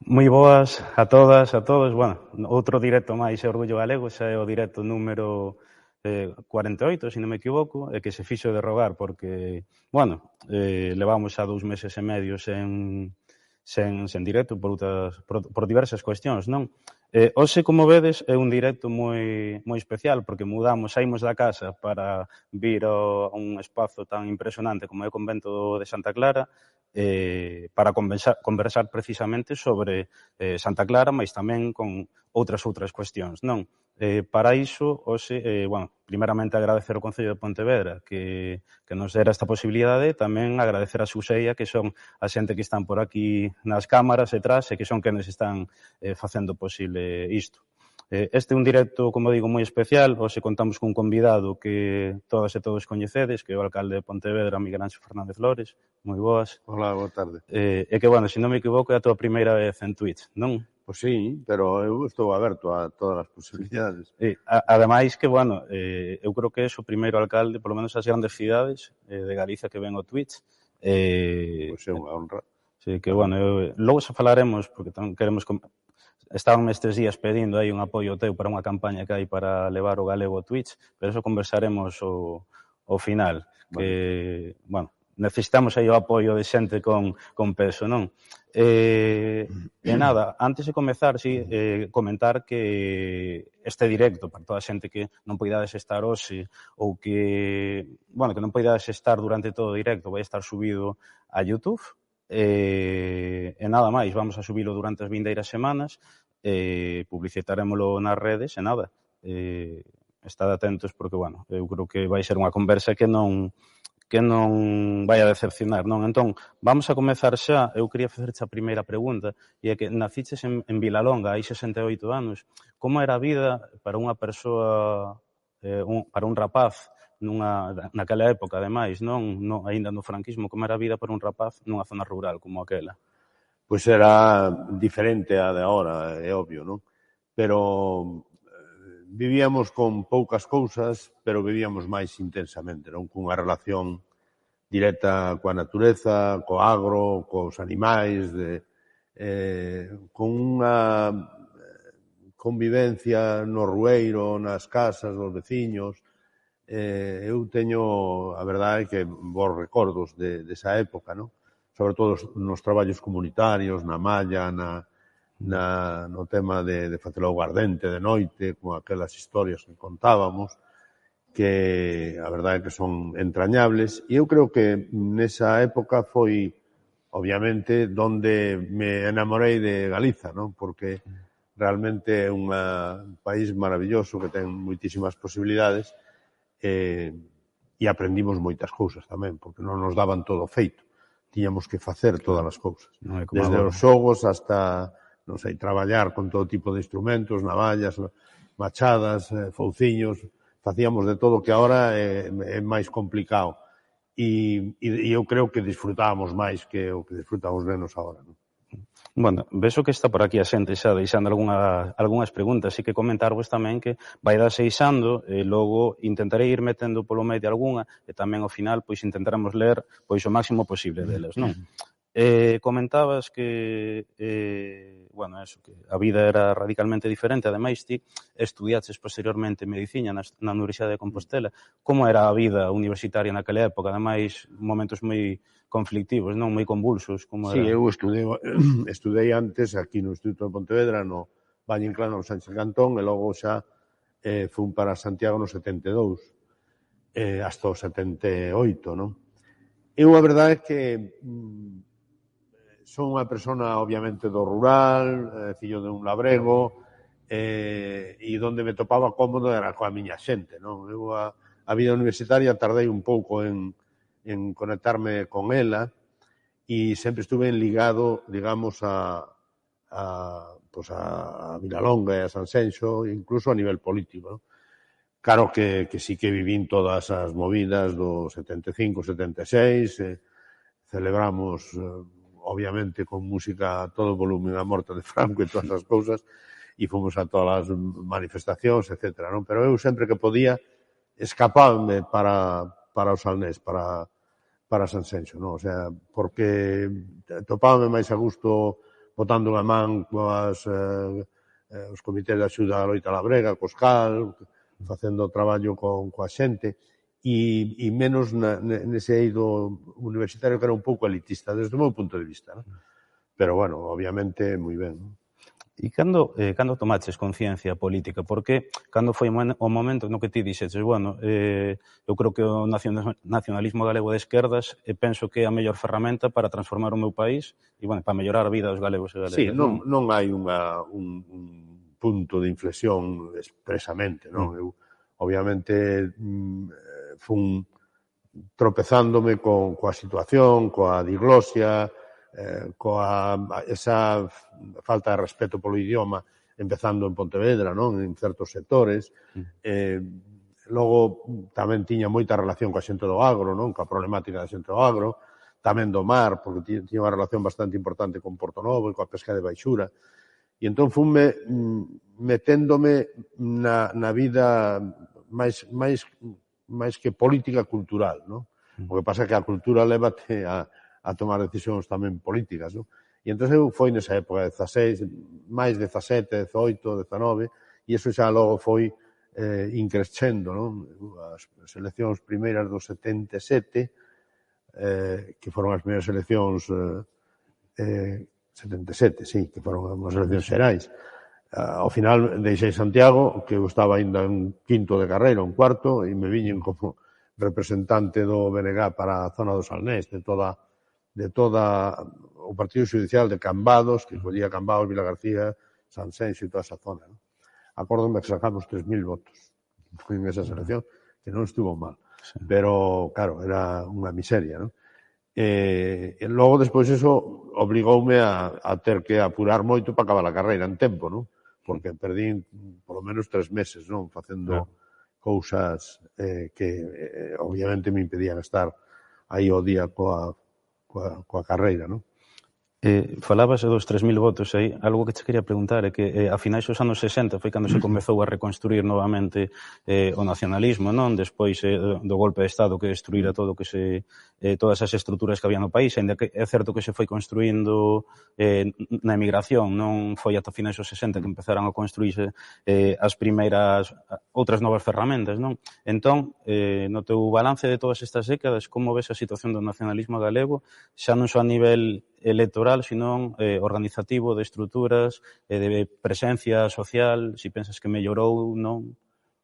Moi boas a todas, a todos. Bueno, outro directo máis é Orgullo Galego, xa é o directo número 48, se non me equivoco, e que se fixo de rogar porque, bueno, levamos xa 2 meses e medio sen directo por diversas cuestións, non? Hoxe, como vedes, é un directo moi especial porque saímos da casa para vir a un espazo tan impresionante como é o convento de Santa Clara, para conversar precisamente sobre Santa Clara, mas tamén con outras cuestións, non? Para iso, hoxe, primeramente agradecer ao Concello de Pontevedra que nos dera esta posibilidade, tamén agradecer a Xuseia, que son a xente que están por aquí nas cámaras e tras, e que son quenes están facendo posible isto. Este é un directo, como digo, moi especial. Hoxe contamos cun convidado que todas e todos coñecedes, que é o alcalde de Pontevedra, Miguel Anxo Fernández Flores. Moi boas. Hola, boa tarde. E que, bueno, se non me equivoco, é a tua primeira vez en Twitch, non? Pois sí, pero eu estou aberto a todas as posibilidades. Ademais que, bueno, eu creo que é o primeiro alcalde, polo menos as grandes cidades de Galicia que ven o Twitch. Pois é unha honra. Sí, que, bueno, logo xa falaremos, porque tamén queremos... Estaban estes días pedindo aí un apoio teu para unha campaña que hai para levar o galego ao Twitch, pero eso conversaremos ao final. Que, bueno, necesitamos aí o apoio de xente con peso, non? E nada, antes de comezar, comentar que este directo, para toda a xente que non poidades estar hoxe ou que, bueno, que non poidades estar durante todo o directo, vai estar subido a YouTube. E nada máis, vamos a subilo durante as vindeiras semanas, publicitarémolo nas redes e nada, estad atentos porque, bueno, eu creo que vai ser unha conversa que non vai a decepcionar, non? Entón, vamos a comezar xa. Eu quería facerche a primeira pregunta, e é que naciches en Vilalonga hai 68 anos. Como era a vida para unha persoa, para un rapaz, naquela época, ademais, non aínda no franquismo, como era a vida para un rapaz nunha zona rural como aquela? Pois era diferente a de agora, é obvio, non? Pero vivíamos con poucas cousas, pero vivíamos máis intensamente, non? Cunha relación directa coa natureza, co agro, cos animais, con unha convivencia no rueiro, nas casas dos veciños. Eu teño, a verdade, que bons recordos desa época, non? Sobre todo nos traballos comunitarios, na malla, no tema de facer o aguardente de noite, con aquelas historias que contábamos, que a verdade é que son entrañables. E eu creo que nesa época foi, obviamente, donde me enamorei de Galiza, non? Porque realmente é un país maravilloso que ten moitísimas posibilidades, e aprendimos moitas cousas tamén, porque non nos daban todo feito. Tiñamos que facer todas as cousas. Desde os xogos hasta, non sei, traballar con todo tipo de instrumentos, navallas, machadas, fouciños, facíamos de todo, que agora é máis complicado. E eu creo que disfrutábamos máis que o que disfrutamos menos agora, non? Bueno, vexo que está por aquí a xente xa deixando algunhas preguntas, e que comentarvos tamén que vai dar seixando, e logo intentarei ir metendo polo medio algunha, e tamén ao final pois intentaremos ler pois o máximo posible delas, non? Comentabas que, bueno, eso, que a vida era radicalmente diferente. Ademais, ti estudiaches posteriormente medicina na Universidade de Compostela. Como era a vida universitaria naquela época? Ademais, momentos moi conflictivos, non? Moi convulsos. Sí, eu estudei antes aquí no Instituto de Pontevedra, no Valle Inclán, no Sánchez Cantón, e logo xa fun para Santiago no 72, hasta o 78, non? Eu a verdade é que son unha persona, obviamente, do rural, fillo de un labrego, e onde me topaba cómodo era coa miña xente, non? Eu a vida universitaria tardei un pouco en conectarme con ela, e sempre estuve ligado, digamos, a Vilalonga e a Sanxenxo, incluso a nivel político, non? Claro que sí que vivín todas as movidas do 75, 76, celebramos, obviamente, con música a todo volumen a morte de Franco e todas as cousas, e fomos a todas as manifestacións, etc. Non? Pero eu sempre que podía escapábame para o Salnés, para Sanxenxo, non? O sea, porque topábame máis a gusto botando unha man os comités de axuda á loita labrega, cos CAL, facendo traballo coa xente, e menos nese eido universitario que era un pouco elitista, desde o meu punto de vista, non? Pero, bueno, obviamente, moi ben, non? E cando tomaches conciencia política? Porque cando foi o momento no que ti dixeches, bueno, eu creo que o nacionalismo galego de esquerdas penso que é a mellor ferramenta para transformar o meu país e, bueno, para mellorar a vida dos galegos e Sí, galegas, non? non hai un punto de inflexión expresamente, non? Eu, obviamente, fun tropezándome coa situación, coa diglosia, coa esa falta de respeto polo idioma, empezando en Pontevedra, non? En certos sectores. Logo, tamén tiña moita relación coa xente do agro, non? Coa problemática da xente do agro, tamén do mar, porque tiña unha relación bastante importante con Porto Novo e coa pesca de baixura. E entón funme meténdome na vida máis que política cultural, non? O que pasa é que a cultura lévate a tomar decisións tamén políticas, non? E entón eu foi nesa época, 16, máis 17, 18, 19, e iso xa logo foi increscendo, non? As eleccións primeiras do 77, que foron as primeiras eleccións 77, sí, que foron as eleccións xerais. Ao final deixei Santiago, que eu estaba ainda en quinto de carreira, un cuarto, e me viñen como representante do BNG para a zona do Salnés, de toda o partido judicial de Cambados, que collía Cambados, Vila García, Sanxenxo e toda esa zona, non? Acórdome que sacamos 3.000 votos en esa selección, que non estuvo mal. Sí. Pero, claro, era unha miseria, non? E logo, despois, eso obligoume a ter que apurar moito para acabar a carreira en tempo, non? Porque perdín polo menos 3 meses, non? Facendo cousas que obviamente me impedían estar aí o día coa carreira, non? Falabas dos 3.000 votos aí, algo que te quería preguntar é que a finais dos anos 60 foi cando se comezou a reconstruir novamente o nacionalismo, non? Despois do golpe de Estado que destruíra todo que todas as estruturas que había no país, ainda que é certo que se foi construindo na emigración, non foi ata finais dos 60 que empezaran a construirse as primeiras outras novas ferramentas, non? Entón, no teu balance de todas estas décadas, como ves a situación do nacionalismo galego, xa non só a nivel electoral, sino organizativo, de estruturas, de presencia social, si pensas que mellorou, non?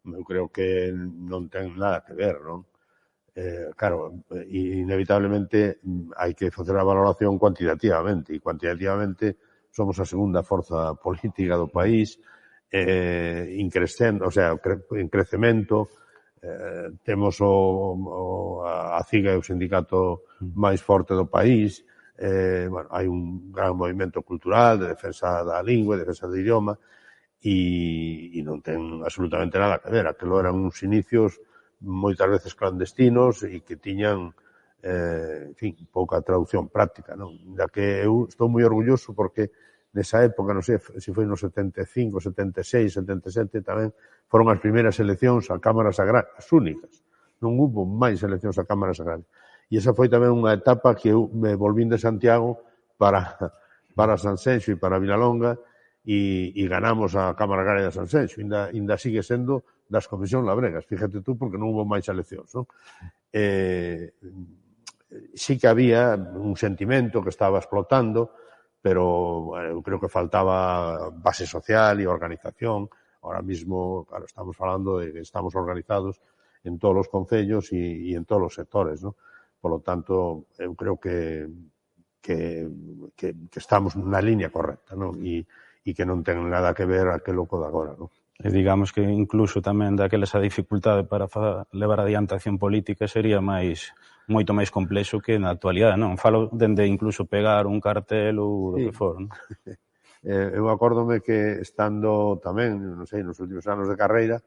Eu creo que non ten nada que ver, non? Claro, inevitablemente hai que facer a valoración cuantitativamente, e cuantitativamente somos a segunda forza política do país, increcendo, o sea, en crecemento, temos a CIGA, o sindicato máis forte do país, bueno, hai un gran movimento cultural de defensa da lingua, de defensa do idioma, e non ten absolutamente nada que ver. Aquilo eran uns inicios moitas veces clandestinos e que tiñan, en fin, pouca traducción práctica, non? Da que eu estou moi orgulloso porque nesa época, non sei se foi no 75, 76, 77, tamén foron as primeiras eleccións a cámaras agrarias, únicas. Non hubo máis eleccións a cámaras agrarias. E esa foi tamén unha etapa que eu me volvín de Santiago para Sanxenxo e para Vilalonga e ganamos a Cámara Agraria de Sanxenxo. Ainda sigue sendo das comisións labregas, fíjate tú, porque non hubo máis eleccións, non? Sí que había un sentimento que estaba explotando, pero bueno, eu creo que faltaba base social e organización. Ahora mismo, claro, estamos falando de que estamos organizados en todos os concellos e en todos os sectores, non? Por lo tanto, eu creo que estamos na línea correcta, non? E que non ten nada que ver aquelo co de agora, non? E digamos que incluso tamén daquela esa dificultade para levar adiante a acción política sería moito máis complexo que na actualidade, non? Falo dende incluso pegar un cartel ou do que for, non? Eu acórdome que estando tamén, non sei, nos últimos anos de carreira,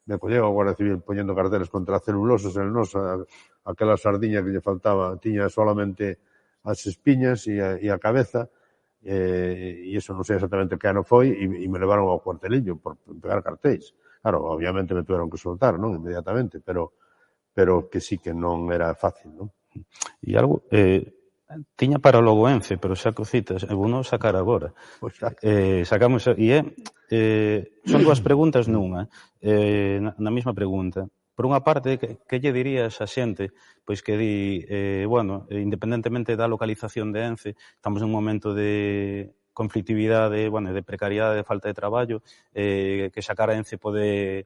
me colleu a Guardia Civil poñendo carteles contra celulosos en nosa, aquela sardiña que lle faltaba, tiña solamente as espiñas e a cabeza, e iso non sei exactamente que ano foi, e me levaron ao cuartelillo por pegar cartéis. Claro, obviamente me tuveron que soltar, non? Inmediatamente, pero que sí que non era fácil, non? E algo, Tiña para logo Ence, pero xa que o citas, vou non sacar agora. Pois xa. Sacamos, son dúas preguntas nunha, na mesma pregunta. Por unha parte, que lle dirías a xente pois que di, independentemente da localización de Ence, estamos nun momento de conflictividade, de precariedade, de falta de traballo, que sacar a Ence pode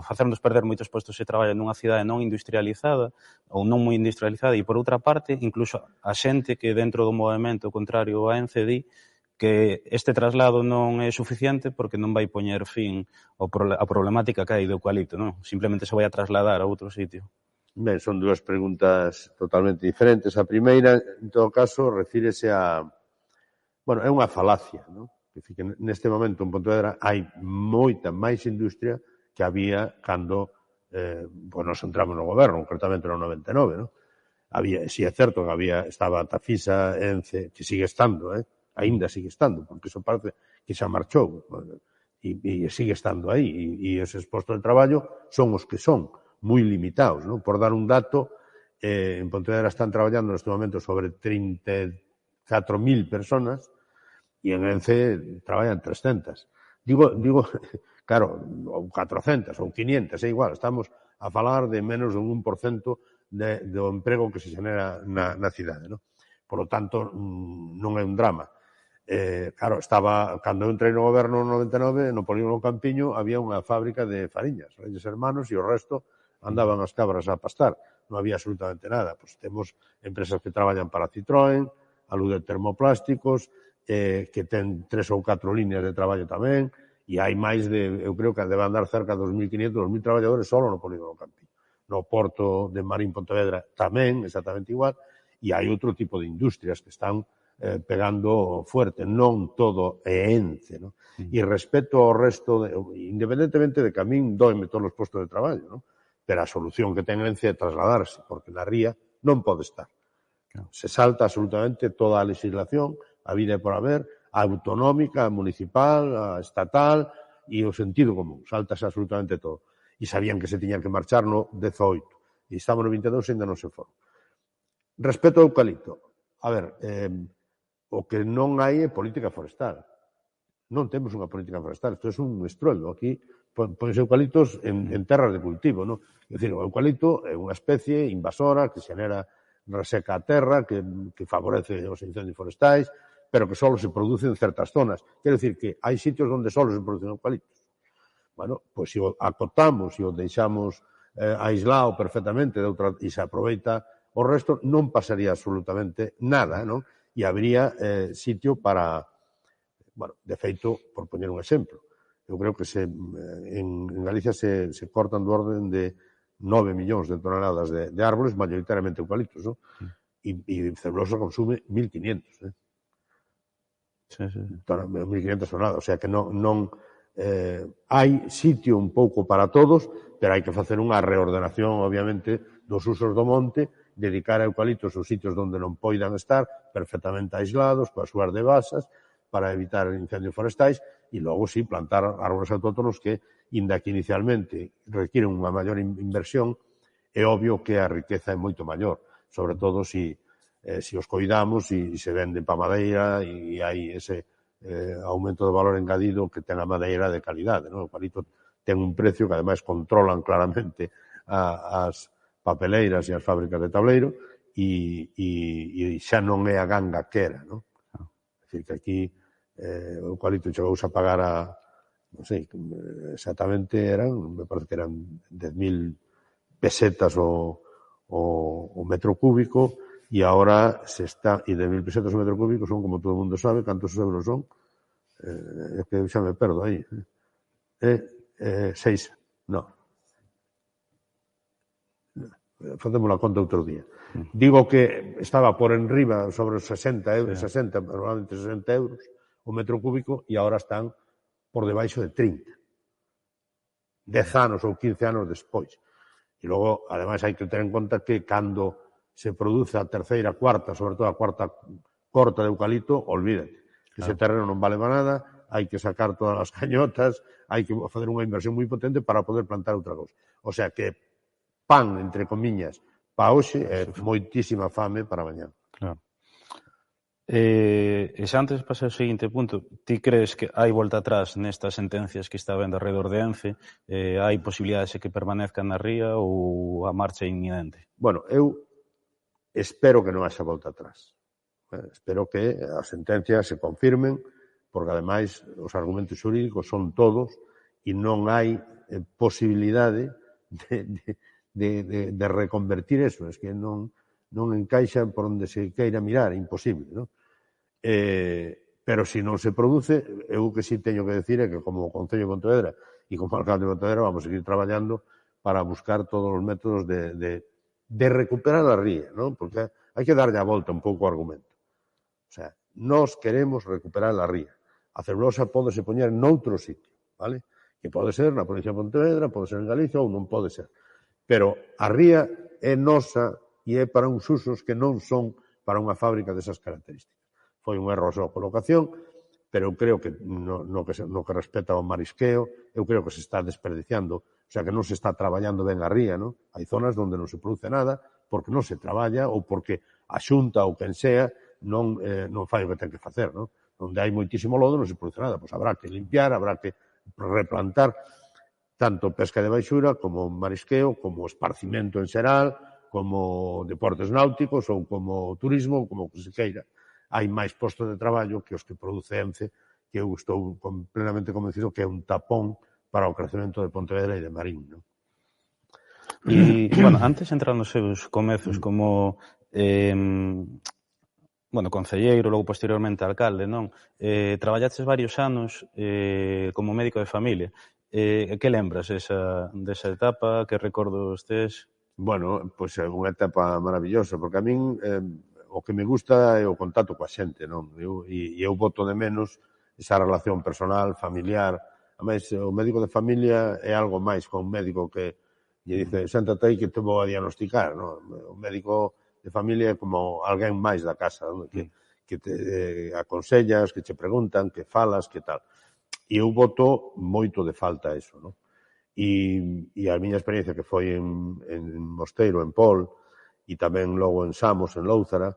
facernos perder moitos postos de traballo nunha cidade non industrializada ou non moi industrializada, e por outra parte, incluso a xente que dentro do movemento contrario a Ence di que este traslado non é suficiente porque non vai poñer fin a problemática que hai do eucalipto, non? Simplemente se vai a trasladar a outro sitio. Ben, son dúas preguntas totalmente diferentes. A primeira, en todo caso, refírese a... Bueno, é unha falacia, non? Que neste momento en Pontevedra hai moita máis industria que había cando nos entramos no goberno, concretamente no 99, non? Había, si é certo que estaba Tafisa, Ence, que sigue estando, aínda sigue estando, porque iso parece que xa marchou, e sigue estando aí, e eses postos de traballo son os que son, moi limitados, non? Por dar un dato, en Pontevedra están traballando neste momento sobre 34.000 personas, e en Ence traballan 300. Digo, claro, ou 400, ou 500, é igual, estamos a falar de menos de un 1% do emprego que se xenera na cidade, non? Por lo tanto, non é un drama. Claro, cando eu entrei no goberno no 99, no Polígono Campiño, había unha fábrica de fariñas, Reyes Hermanos, e o resto andaban as cabras a pastar. Non había absolutamente nada. Pois temos empresas que traballan para Citroën, a luz de termoplásticos, que ten 3 ou 4 líneas de traballo tamén, e hai máis de, eu creo que debe andar cerca de 2.500, 2.000 traballadores só no Polígono Campiño. No Porto de Marín Pontevedra tamén, exactamente igual, e hai outro tipo de industrias que están pegando fuerte, non todo é Ence, non? E respecto ao resto, independentemente de que a min doeme todos os postos de traballo, non? Pero a solución que ten Ence é trasladarse, porque na ría non pode estar. Se salta absolutamente toda a legislación, a vida é por haber, a autonómica, a municipal, a estatal e o sentido común. Saltase absolutamente todo. E sabían que se tiñan que marchar no 18. E estamos no 22 e ainda non se foron. Respecto ao eucalipto, a ver, o que non hai é política forestal. Non temos unha política forestal. Isto é un estruendo. Aquí ponse eucaliptos en terras de cultivo, non? É dicir, o eucalipto é unha especie invasora que xenera reseca a terra, que favorece os incendios forestais, pero que só se produce en certas zonas. Quero dicir que hai sitios onde só se producen eucaliptos. Bueno, pois se o acotamos e o deixamos aislado perfectamente e se aproveita o resto, non pasaría absolutamente nada, non? E habría sitio para, bueno, de feito, por poñer un exemplo, eu creo que en Galicia se cortan do orden de 9 millóns de toneladas de árboles, maioritariamente eucaliptos, non? E celulosa consume 1.500, Sí. 1.500 toneladas, o sea que non hai sitio un pouco para todos, pero hai que facer unha reordenación, obviamente, dos usos do monte, dedicar a eucaliptos aos sitios onde non poidan estar perfectamente aislados, coas súas devasas, para evitar incendios forestais, e logo, sí, plantar árboles autóctonos que, inda que inicialmente requiren unha maior inversión, é obvio que a riqueza é moito maior, sobre todo se os coidamos e se venden para madeira e hai ese aumento de valor engadido que ten a madeira de calidade, non? O eucalipto ten un precio que ademais controlan claramente as papeleiras e as fábricas de tableiro e xa non é a ganga que era, non? É dicir, que aquí o eucalipto chegouse a pagar non sei, exactamente me parece que eran 10.000 pesetas o metro cúbico, e agora se está, e 10.000 pesetas o metro cúbico son, como todo o mundo sabe, cantos euros son, é que xa me perdo aí, 6, non, facemos a conta outro día. Digo que estaba por enriba sobre os 60 euros, 60, normalmente 60 euros o metro cúbico, e agora están por debaixo de 30. 10 anos ou 15 anos despois. E logo, ademais, hai que ter en conta que cando se produce a terceira, cuarta, sobre todo a cuarta corta de eucalipto, olvídate. Ese terreno non vale para nada, hai que sacar todas as cañotas, hai que facer unha inversión moi potente para poder plantar outra cousa. O sea que pan, entre comiñas, para hoxe é moitísima fame para mañá. Claro. E xa antes de pasar ao seguinte punto, ti crees que hai volta atrás nestas sentencias que está vendo alrededor de Ence? Hai posibilidades de que permanezcan na ría ou a marcha é inminente? Bueno, eu espero que non haxa volta atrás. Espero que as sentencias se confirmen, porque ademais os argumentos xurídicos son todos e non hai posibilidade de reconvertir eso. Es que non encaixa por onde se queira mirar, imposible, non? Pero se non se produce, eu que sí teño que decir é que como Concello de Pontevedra e como alcalde de Pontevedra vamos a seguir traballando para buscar todos os métodos de recuperar a ría, non? Porque hai que darlle a volta un pouco ao argumento. O sea, nós queremos recuperar a ría. A celulosa pódese poñer noutro sitio, vale? Que pode ser na provincia de Pontevedra, pode ser en Galicia ou non pode ser. Pero a ría é nosa e é para uns usos que non son para unha fábrica desas características. Foi un erro a súa colocación, pero eu creo que no que respecta ao marisqueo, eu creo que se está desperdiciando, o sea, que non se está traballando ben a ría, non? Hai zonas onde non se produce nada porque non se traballa ou porque a Xunta ou quen sea non fai o que ten que facer, non? Onde hai moitísimo lodo non se produce nada, pois habrá que limpiar, habrá que replantar tanto pesca de baixura como marisqueo, como esparcimento en xeral, como deportes náuticos ou como turismo, como que se queira. Hai máis postos de traballo que os que produce Ence, que eu estou plenamente convencido que é un tapón para o crecemento de Pontevedra e de Marín, non? E, bueno, antes de entrar nos seus comezos como concelleiro, logo posteriormente alcalde, non? Traballaches varios anos como médico de familia. Que lembras desa etapa? Que recordos tes? Bueno, pois é unha etapa maravillosa, porque a min o que me gusta é o contacto coa xente, non? Eu boto de menos esa relación personal, familiar. Ademais, o médico de familia é algo máis con un médico que lle dice, séntate aí que te vou a diagnosticar, non? O médico de familia é como alguén máis da casa, non? Que te aconsellas, que che preguntan, que falas, que tal. E eu boto moito de falta eso, non? E a miña experiencia que foi en Mosteiro, en Pol, e tamén logo en Samos, en Lóuzara,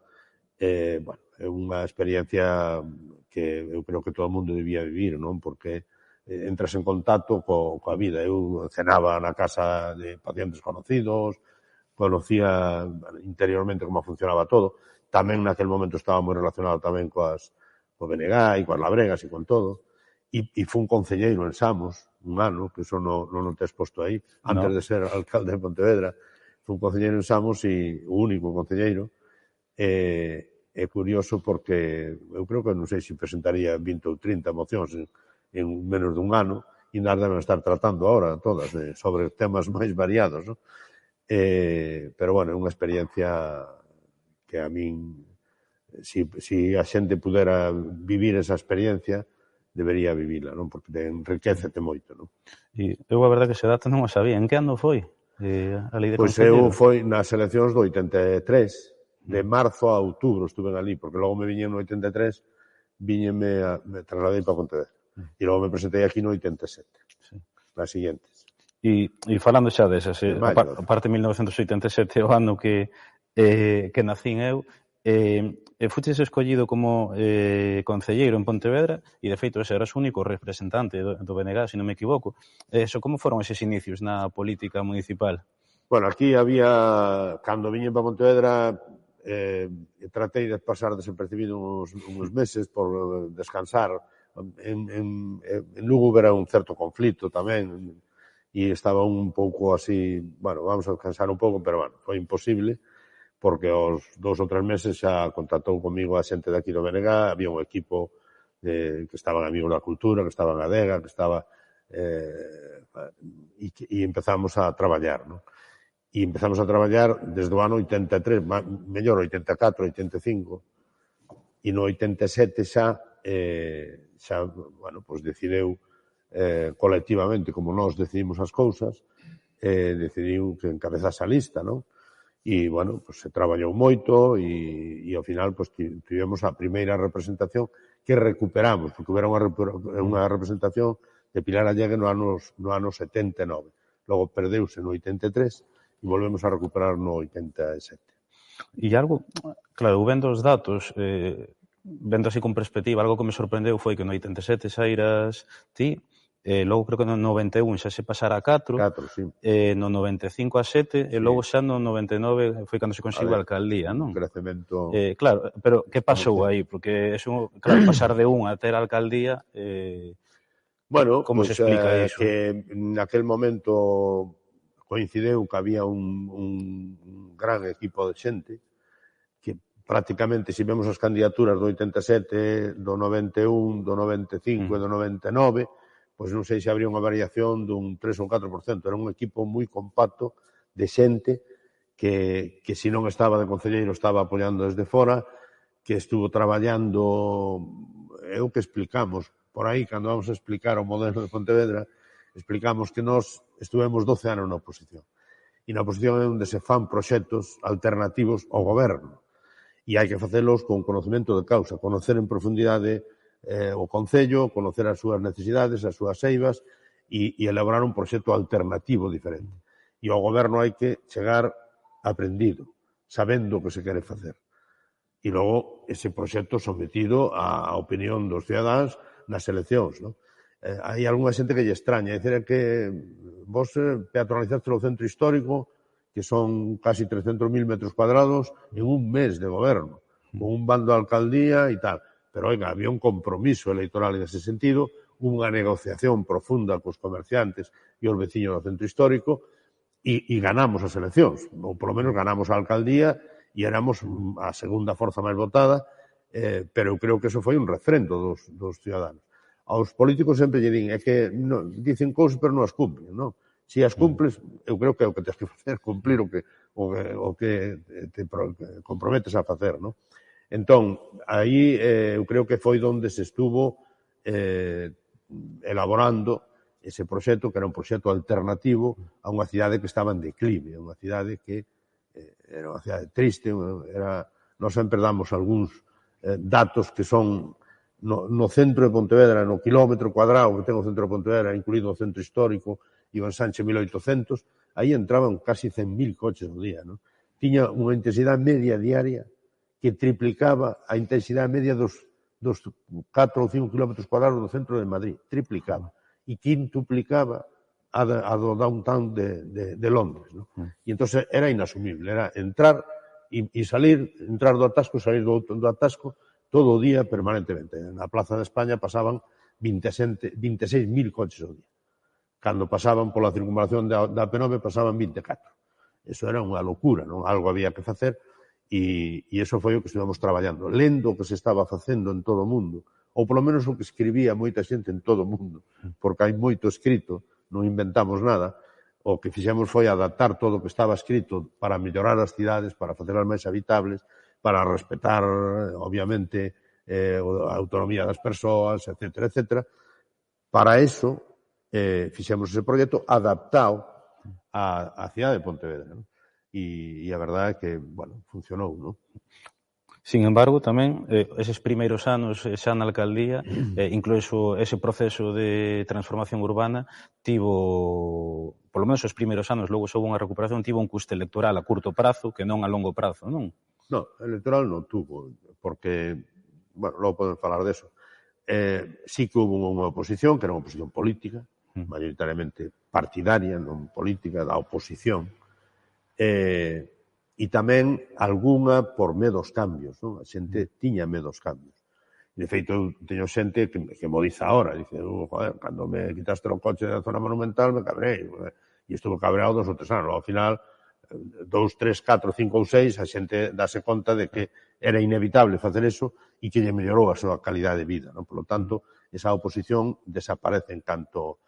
é unha experiencia que eu creo que todo o mundo debía vivir, non? Porque entras en contacto coa vida. Eu cenaba na casa de pacientes conocidos, conocía interiormente como funcionaba todo. Tamén naquel momento estaba moi relacionado tamén co BNG e coas labregas e con todo. E fui un concelleiro en Samos, un ano, que eso non o tes posto aí, antes de ser alcalde de Pontevedra. Fui un concelleiro en Samos e o único concelleiro. É curioso porque eu creo que non sei se presentaría 20 ou 30 mocións en menos dun ano e nas deben estar tratando ahora todas sobre temas máis variados, non? Pero, bueno, é unha experiencia que a min, se a xente pudera vivir esa experiencia, debería vivila, non? Porque enriquecete moito, non? E eu a verdade que ese dato non o sabía. En que ano foi a lei de Pois concelleiro? eu foi nas eleccións do 83, de marzo a outubro estuve ali, porque logo me viñen no 83, me trasladei para Pontevedra. E logo me presentei aquí no 87, nas siguientes. E falando xa desas, a parte de 1987, o ano que nacín eu, fuches escollido como concelleiro en Pontevedra e, de feito, ese eras o único representante do BNG, se non me equivoco. Como foron eses inicios na política municipal? Bueno, aquí había, cando viñen para Pontevedra, tratei de pasar desapercibido uns meses por descansar. En Lugo era un certo conflito tamén e estaba un pouco así, bueno, vamos a descansar un pouco, pero, bueno, foi imposible porque aos 2 ou 3 meses xa contactou comigo a xente de aquí do BNG, había un equipo que estaban amigos da cultura, que estaban a adega, que estaba e empezamos a traballar, non? E empezamos a traballar desde o ano 83, mellor 84, 85, e no 87 xa, bueno, pois decideu colectivamente, como nós decidimos as cousas, decidiu que encabezase a lista, non? E, bueno, pois se traballou moito e ao final, pois tivemos a primeira representación que recuperamos, porque era unha representación de Pilar Allegue no ano 79. Logo perdeuse no 83 e volvemos a recuperar no 87. E algo, claro, vendo os datos, vendo así con perspectiva, algo que me sorprendeu foi que no 87 saíras ti, logo creo que no 91 xa se pasara a 4, 4, sí. no 95 a 7, e logo xa no 99 foi cando se conseguiu a alcaldía, non? Un crecemento... Claro, pero que pasou aí? Porque, eso, claro, pasar de un a ter a alcaldía, Bueno, como se explica iso? que naquel momento coincideu que había un gran equipo de xente que prácticamente, se vemos as candidaturas do 87, do 91, do 95 e do 99, pois non sei se habría unha variación dun 3 ou 4%. Era un equipo moi compacto de xente que se non estaba de concelleiro estaba apoiando desde fora, que estuvo traballando, é o que explicamos por aí, cando vamos a explicar o modelo de Pontevedra, explicamos que nós estuvemos 12 anos na oposición. E na oposición é onde se fan proxectos alternativos ao goberno. E hai que facelos con conocemento de causa, conocer en profundidade o Concello, conocer as súas necesidades, as súas eivas e elaborar un proxecto alternativo diferente. E ao goberno hai que chegar aprendido, sabendo o que se quere facer. E logo ese proxecto sometido á opinión dos cidadáns nas eleccións, non? Hai algunha xente que lle extraña, dicir que vos peatonalizaste o centro histórico, que son casi 300.000 metros cuadrados, en un mes de goberno, con un bando de alcaldía e tal. Pero, oiga, había un compromiso electoral en ese sentido, unha negociación profunda cos comerciantes e os veciños do centro histórico, e ganamos as eleccións, ou polo menos ganamos a alcaldía, e éramos a segunda forza máis votada, pero eu creo que eso foi un refrendo dos ciudadanos. Aos políticos sempre lle din, é que dicen cousas pero non as cumplen, non? Se as cumples, eu creo que é o que tens que facer, cumplir o que te comprometes a facer, non? Entón, aí eu creo que foi onde se estuvo elaborando ese proxecto, que era un proxecto alternativo a unha cidade que estaba en declive, unha cidade que era unha cidade triste, nós sempre damos algúns datos que son no centro de Pontevedra, no kilómetro cuadrado que ten o centro de Pontevedra, incluído o centro histórico e o ensanche 1800, aí entraban casi 100.000 coches ao día, non? Tiña unha intensidade media diaria que triplicaba a intensidade media dos 4 ou 5 kilómetros cuadrados do centro de Madrid, triplicaba, e quintuplicaba a do downtown de Londres, non? E entón era inasumible, era entrar e salir, entrar do atasco, salir do atasco, todo o día permanentemente. Na Plaza de España pasaban 26.000 coches ao día. Cando pasaban pola circunvalación da P9 pasaban 24. Eso era unha locura, non? Algo había que facer e iso foi o que estivemos traballando. Lendo o que se estaba facendo en todo o mundo, ou polo menos o que escribía moita xente en todo o mundo, porque hai moito escrito, non inventamos nada. O que fixemos foi adaptar todo o que estaba escrito para mellorar as cidades, para facelas máis habitables, para respetar, obviamente, a autonomía das persoas, etcétera, etcétera. Para eso, fixemos ese proxecto adaptado á cidade de Pontevedra, non? E a verdade é que, bueno, funcionou, non? Sin embargo, tamén, eses primeiros anos xa na alcaldía, incluso ese proceso de transformación urbana tivo, polo menos os primeiros anos, logo houve unha recuperación, tivo un custe electoral a curto prazo que non a longo prazo, non? Non, electoral non tuvo, porque, bueno, logo podemos falar deso. Sí que hubo unha oposición, que era unha oposición política, maioritariamente partidaria, non política, da oposición, e tamén algunha por medo aos cambios, non? A xente tiña medo aos cambios. De feito, eu teño xente que mo dice ahora, dice, joder, cando me quitaste o coche da zona monumental me cabrei, e estuve cabreado 2 ou 3 anos. Ao final, 2, 3, 4, 5 ou 6, a xente dase conta de que era inevitable facer eso e que lle mellorou a súa calidade de vida, non? Por lo tanto, esa oposición desaparece en canto...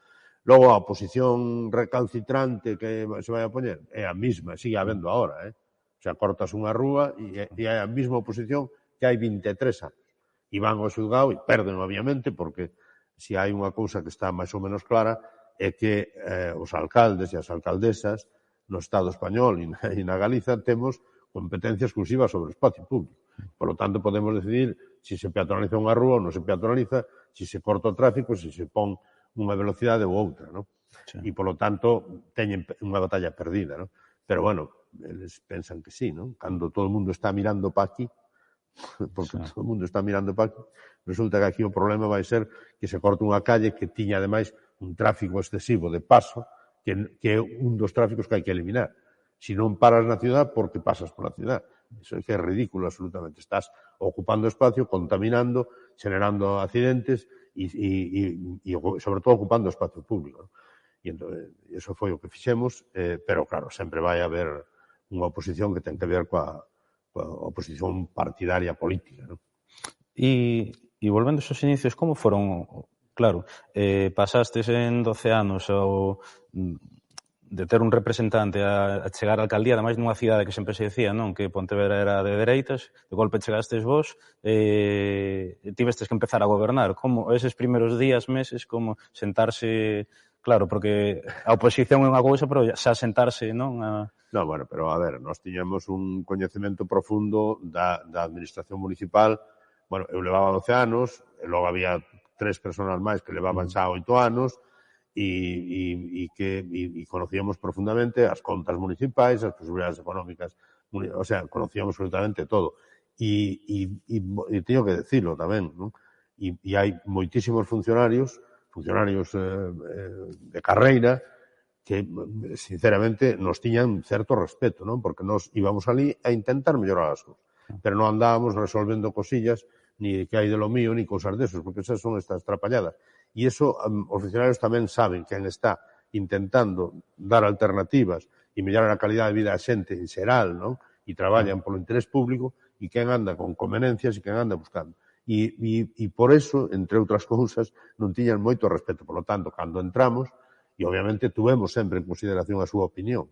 Logo, a oposición recalcitrante que se vai a poñer é a mesma, sigue habendo agora, O sea, cortas unha rúa e hai a mesma oposición que hai 23 anos. E van ao xulgado e perden, obviamente, porque se hai unha cousa que está máis ou menos clara é que os alcaldes e as alcaldesas no Estado español e na Galiza temos competencia exclusiva sobre o espacio público. Por lo tanto, podemos decidir se se peatonaliza unha rúa ou non se peatonaliza, se se corta o tráfico, se se pon unha velocidade ou outra, non? Sí. E, por lo tanto, teñen unha batalla perdida, non? Pero, bueno, eles pensan que sí, non? Cando todo o mundo está mirando para aquí, porque todo o mundo está mirando para aquí, resulta que aquí o problema vai ser que se corta unha calle que tiña, ademais, un tráfico excesivo de paso, que é un dos tráficos que hai que eliminar. Si non paras na ciudad, porque pasas pola ciudad. Iso é que é ridículo, absolutamente. Estás ocupando espacio, contaminando, generando accidentes e sobre todo, ocupando espacio público. E entón, iso foi o que fixemos, pero, claro, sempre vai haber unha oposición que ten que ver coa oposición partidaria política, non? E volvendo aos inicios, como foron, claro, pasastes en 12 anos de ter un representante a chegar á alcaldía, ademais nunha cidade que sempre se decía, non, que Pontevedra era de dereitas, de golpe chegastes vos, tivestes que empezar a gobernar. Como eses primeiros días, meses, como sentarse, claro, porque a oposición é unha cousa, pero xa sentarse, non? Non, bueno, pero a ver, nós tiñamos un coñecemento profundo da administración municipal. Bueno, eu levaba 12 anos, e logo había 3 persoas máis que levaban xa 8 anos, e conocíamos profundamente as contas municipais, as posibilidades económicas, o sea, conocíamos absolutamente todo. E teño que decirlo tamén, non? E hai moitísimos funcionarios de carreira que, sinceramente, nos tiñan certo respeto, non? Porque nos íbamos ali a intentar mellorar as cousas. Pero non andábamos resolvendo cosillas, ni que hai de lo mío, ni cousas desos, porque esas son estas trapalladas. E iso, os funcionarios tamén saben quen está intentando dar alternativas e mellorar a calidad de vida a xente en xeral, non? E traballan polo interés público, e quen anda con convenencias e quen anda buscando. E por eso, entre outras cousas, non tiñan moito respeto. Por lo tanto, cando entramos, e obviamente tuvemos sempre en consideración a súa opinión,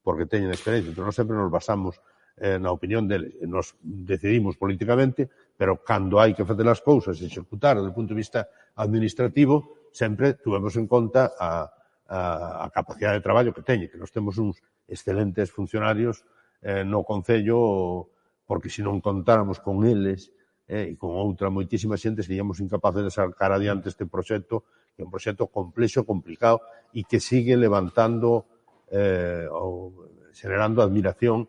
porque teñen experiencia. Entón, nós sempre nos basamos na opinión deles. Nos decidimos políticamente, pero cando hai que facer as cousas e executar desde o punto de vista administrativo, sempre tuvemos en conta a capacidade de traballo que teñen, que nós temos uns excelentes funcionarios no Concello, porque se non contáramos con eles e con outra moitísima xente, seríamos incapaces de sacar adiante este proxecto, que é un proxecto complexo, complicado, e que sigue levantando generando admiración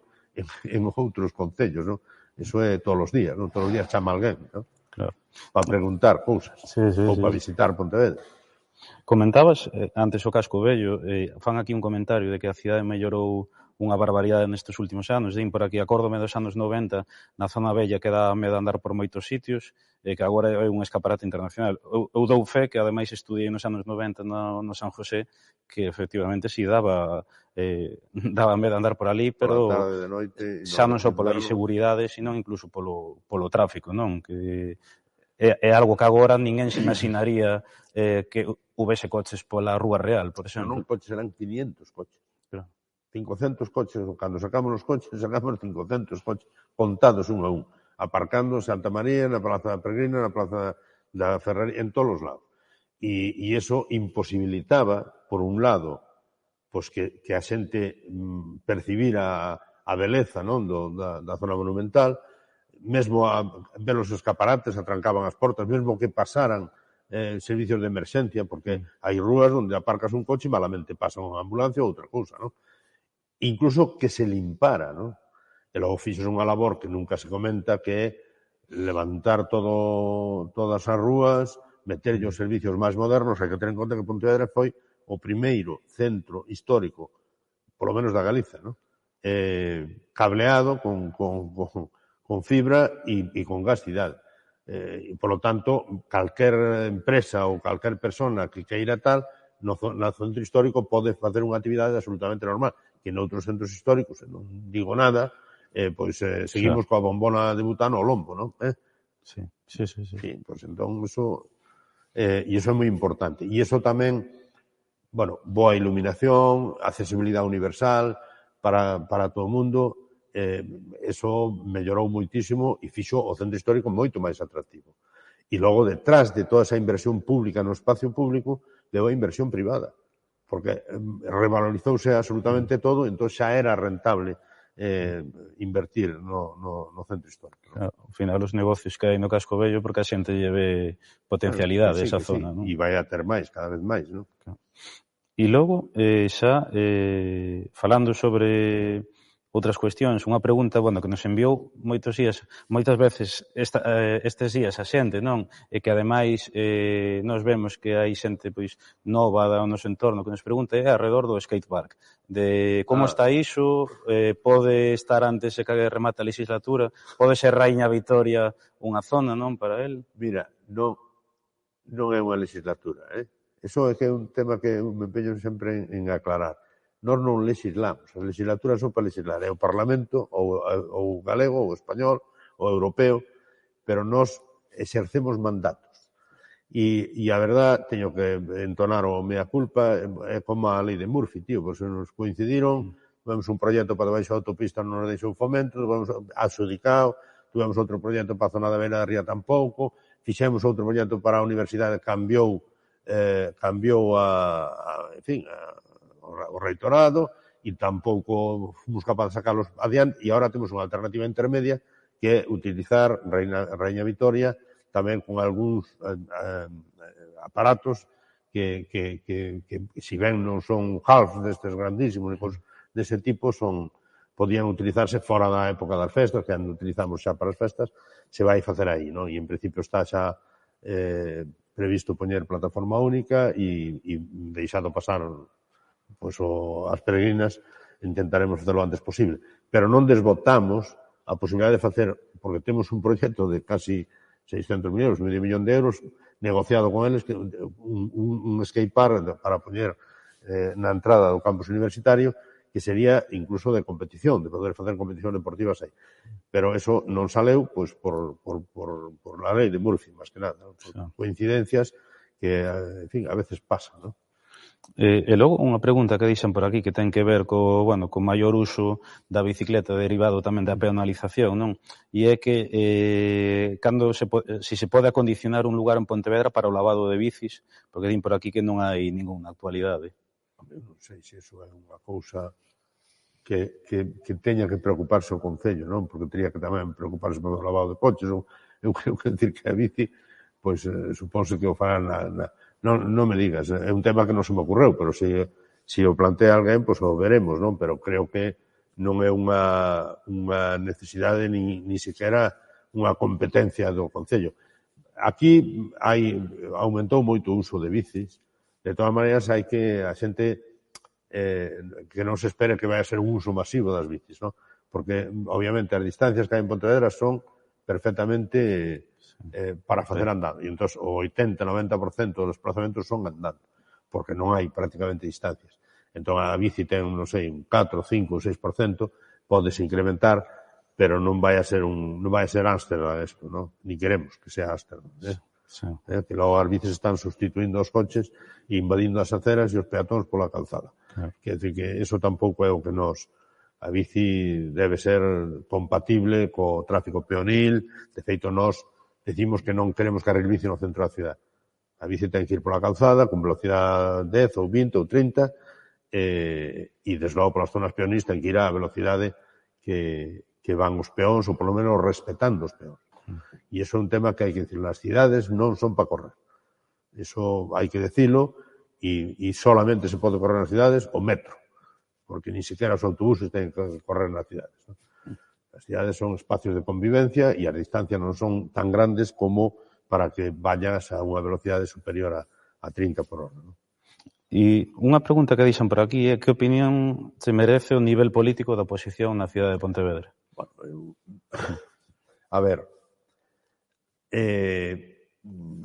en outros concellos, non? Iso é todos os días, non? Todos os días chama alguén, non? Claro. Para preguntar cousas, ou para visitar Pontevedra. Comentabas antes o Casco Vello, fan aquí un comentario de que a cidade mellorou unha barbaridade nestes últimos anos. Din por aquí, acórdome dos anos 90, na zona bella que dá medo andar por moitos sitios, que agora é un escaparate internacional. Eu dou fe que, ademais, estudiei nos anos 90 no San José, que efectivamente si daba medo andar por ali, pero tarde, de noite, xa non só pola inseguridade, sino incluso polo tráfico, non? Que é algo que agora ninguén se imaginaría que houvese coches pola Rúa Real, por exemplo. Non, coches eran 500 coches. Claro. 500 coches, cando sacamos os coches, sacamos 500 coches contados un a un, aparcando en Santa María, na Plaza da Peregrina, na Plaza da Ferrería, en todos os lados. E iso imposibilitaba, por un lado, pois que a xente percibira a beleza, non, da zona monumental, mesmo a ver os escaparates, atrancaban as portas, mesmo que pasaran servicios de emerxencia, porque hai rúas onde aparcas un coche e malamente pasa unha ambulancia ou outra cousa, non? Incluso que se limpara, non? E logo fixos unha labor que nunca se comenta, que é levantar todas as rúas, meterlle os servicios máis modernos. Hai que ter en conta que Pontevedra foi o primeiro centro histórico, polo menos da Galiza, non? Cableado con fibra e con gas cidade. E, polo tanto, calquer empresa ou calquer persona que queira tal, no centro histórico pode facer unha actividade absolutamente normal, que noutros centros históricos, non digo nada, pois seguimos coa bombona de butano ao lombo, non? Sí. Pois entón, iso é moi importante. E iso tamén, bueno, boa iluminación, accesibilidade universal para todo o mundo, eso mellorou moitísimo e fixo o centro histórico moito máis atractivo. E logo, detrás de toda esa inversión pública no espacio público, deu a inversión privada, porque revalorizouse absolutamente todo, entón xa era rentable invertir no centro histórico. Claro, ao final, os negocios que hai no Casco Vello, porque a xente lle ve potencialidade esa zona, non? E vai a ter máis, cada vez máis, non? Claro. E logo, xa, falando sobre outras cuestións, unha pregunta, bueno, que nos enviou moitas veces estes días a xente, non? E que ademais nos vemos que hai xente pois nova do noso entorno que nos pregunta é alrededor do skatepark, de como está iso, pode estar antes de que remate a legislatura, pode ser Raíña Vitoria unha zona, non, para el? Mira, non é unha legislatura, Eso é que é un tema que me empeño sempre en aclarar. Nós non legislamos, as legislaturas son para legislar, é o Parlamento, ou galego, ou español, ou europeo, pero nós exercemos mandatos. E a verdad, teño que entonar o mea culpa, é como a lei de Murphy, tío, pois nos coincidiron, tivemos un proxecto para debaixo da autopista, non nos deixou Fomento, tivemos adxudicado, tivemos outro proxecto para a zona da Beira da Ría tampouco, fixemos outro proxecto para a universidade, cambiou o reitorado e tampouco fomos capaces de sacarlos adiante e agora temos unha alternativa intermedia que é utilizar Raíña Vitoria tamén con algúns aparatos que si ben non son half destes grandísimos dese tipo, podían utilizarse fora da época das festas, que ainda utilizamos xa para as festas, se vai facer aí, non? E en principio está xa previsto poñer plataforma única e deixado pasar pois, as peregrinas, intentaremos facerlo o antes posible. Pero non desbotamos a posibilidade de facer, porque temos un proxecto de casi 600 millóns, medio millón de euros, negociado con eles, un skatepark para poñer na entrada do campus universitario, que sería incluso de competición, de poder facer competición deportivas aí. Pero eso non saleu pois por la lei de Murphy, máis que nada, por coincidencias que, en fin, a veces pasan, non? E logo unha pregunta que dixen por aquí que ten que ver co maior uso da bicicleta derivado tamén da peonalización, non? E é que si se pode acondicionar un lugar en Pontevedra para o lavado de bicis, porque din por aquí que non hai ninguna actualidade. Non sei se iso é unha cousa que teña que preocuparse o Concello, non? Porque teria que tamén preocuparse polo lavado de coches. Eu creo que decir que a bici, pois supónse que o farán non me digas, é un tema que non se me ocurreu, pero se o plantea alguén, pois o veremos, non? Pero creo que non é unha necesidade ni sequera unha competencia do Concello. Aquí aumentou moito o uso de bicis. De todas maneiras, hai que a xente que non se espere que vai a ser un uso masivo das bicis, non? Porque, obviamente, as distancias que hai en Pontevedra son perfectamente para facer andando. E entón, o 80-90% dos desplazamentos son andando, porque non hai prácticamente distancias. Entón, a bici ten, non sei, un 4, 5, 6%, podes incrementar, pero non vai a ser Ámsterdam isto, non? Ni queremos que sea Ámsterdam, Sí. Que logo as bicis están sustituindo os coches e invadindo as aceras e os peatóns pola calzada. Quer dizer que eso tampouco é o que a bici debe ser compatible co tráfico peonil. De feito, nós decimos que non queremos carril bici no centro da cidade. A bici ten que ir pola calzada con velocidade 10 ou 20 ou 30 e desde logo polas zonas peonis ten que ir á velocidade que van os peóns ou polo menos respetando os peóns. E iso é un tema que hai que dicir. As cidades non son para correr. Iso hai que decilo e solamente se pode correr nas cidades o metro, porque ni sequera os autobuses ten que correr nas cidades. As cidades son espacios de convivencia e as distancias non son tan grandes como para que vayas a unha velocidade superior a 30 por hora. E unha pregunta que dixen por aquí é que opinión se merece o nivel político da oposición na cidade de Pontevedra? Bueno, a ver,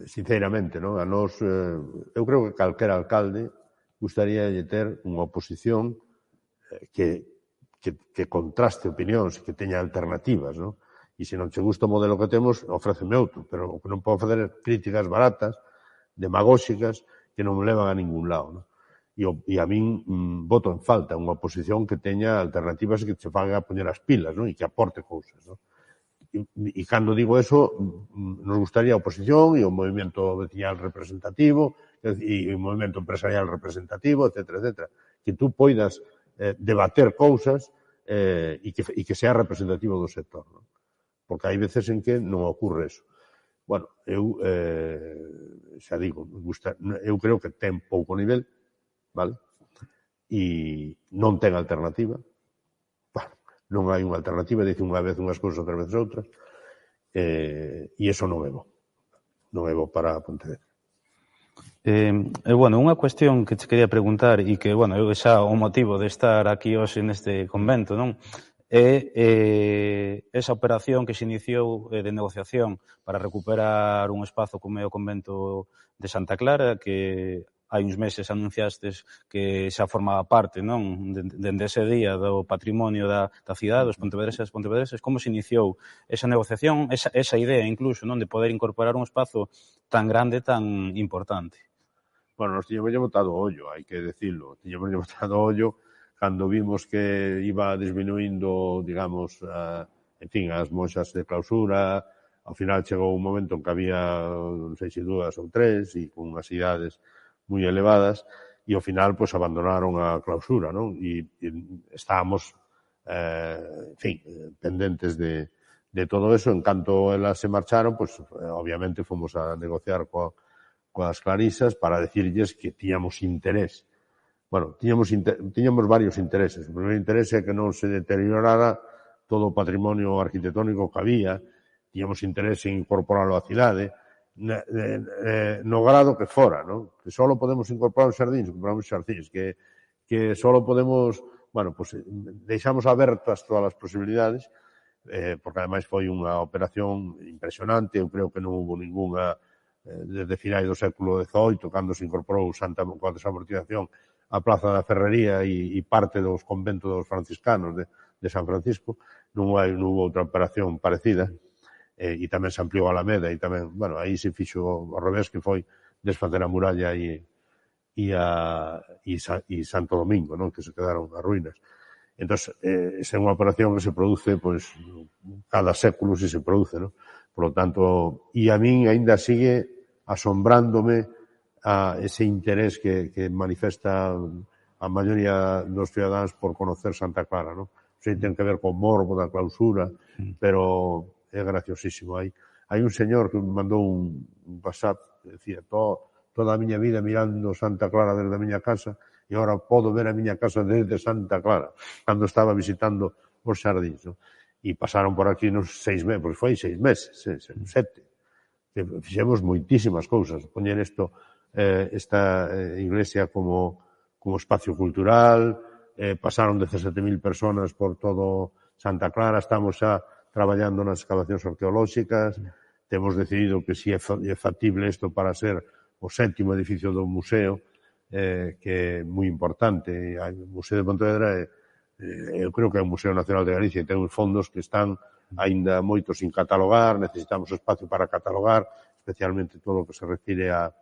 sinceramente, non? A nós, eu creo que calquera alcalde gustaría ter unha oposición que contraste opinións, que teña alternativas, non? E se non che gusta o modelo que temos, ofréceme outro, pero o que non podo facer críticas baratas, demagóxicas, que non me levan a ningún lado, non? E a min voto en falta unha oposición que teña alternativas e que che faga poñer as pilas, non? E que aporte cousas, non? E cando digo eso, nos gustaría a oposición e o movimento veciñal representativo e o movimento empresarial representativo, etc. Que tú poidas debater cousas e que sea representativo do sector, non? Porque hai veces en que non ocorre eso. Bueno, eu xa digo, eu creo que ten pouco nivel, vale? E non ten alternativa. Bueno, non hai unha alternativa, dice unha vez unhas cousas, outra vez outras, e iso non é bo. Non é bo para Pontevedra. Bueno, unha cuestión que te quería preguntar e que, bueno, eu xa o motivo de estar aquí hoxe neste convento, non? É esa operación que se iniciou de negociación para recuperar un espazo como é o convento de Santa Clara, que hai uns meses anunciastes que xa formaba parte, non? Dende ese día do patrimonio da cidade, dos pontevedreses e pontevedreses, como se iniciou esa negociación, esa idea incluso, non? De poder incorporar un espazo tan grande, tan importante. Bueno, nos tiñamos botado o ollo, hai que decirlo. Tiñamos botado o ollo cando vimos que iba disminuindo, digamos, en fin, as moxas de clausura. Ao final chegou un momento en que había, non sei se 2 ou 3, e con unhas idades moi elevadas, e ao final, pois, abandonaron a clausura, non? E estábamos, en fin, pendentes de todo eso. En canto elas se marcharon, pois, obviamente, fomos a negociar coas clarisas para decirlles que tiñamos interés. Bueno, tiñamos varios intereses. O primeiro interés é que non se deteriorara todo o patrimonio arquitectónico que había. Tiñamos interés en incorporarlo á cidade, no grado que fora, non? Que só podemos incorporar os xardíns, que só podemos, bueno, pues deixamos abertas todas as posibilidades, porque ademais foi unha operación impresionante. Eu creo que non hubo ningunha desde finais do século XVIII, cando se incorporou coa desamortización a Plaza da Ferrería e parte dos conventos dos franciscanos de San Francisco, non houve outra operación parecida, e tamén se ampliou a Alameda, e tamén, bueno, aí se fixo ao revés, que foi desfacer a muralla e Santo Domingo, non? Que se quedaron as ruínas. Entón, esa é unha operación que se produce, pois, cada século se produce, non? Por lo tanto, e a min ainda sigue asombrándome ese interés que manifesta a maioría dos cidadáns por conocer Santa Clara, non? Se ten que ver con morbo da clausura, pero é graciosísimo. Hai un señor que me mandou un WhatsApp que decía: toda a miña vida mirando Santa Clara desde a miña casa, e agora podo ver a miña casa desde Santa Clara, cando estaba visitando os xardíns, non? E pasaron por aquí nos 6 meses, porque foi 6 meses, 7, que fixemos moitísimas cousas. Poñer esta iglesia como espacio cultural, pasaron 17.000 personas por todo Santa Clara, estamos xa traballando nas excavacións arqueolóxicas, temos decidido que si é factible isto para ser o 7º edificio do museo, que é moi importante. O Museo de Pontevedra eu creo que é o Museo Nacional de Galicia, e ten uns fondos que están aínda moitos sin catalogar. Necesitamos espacio para catalogar, especialmente todo o que se refire a,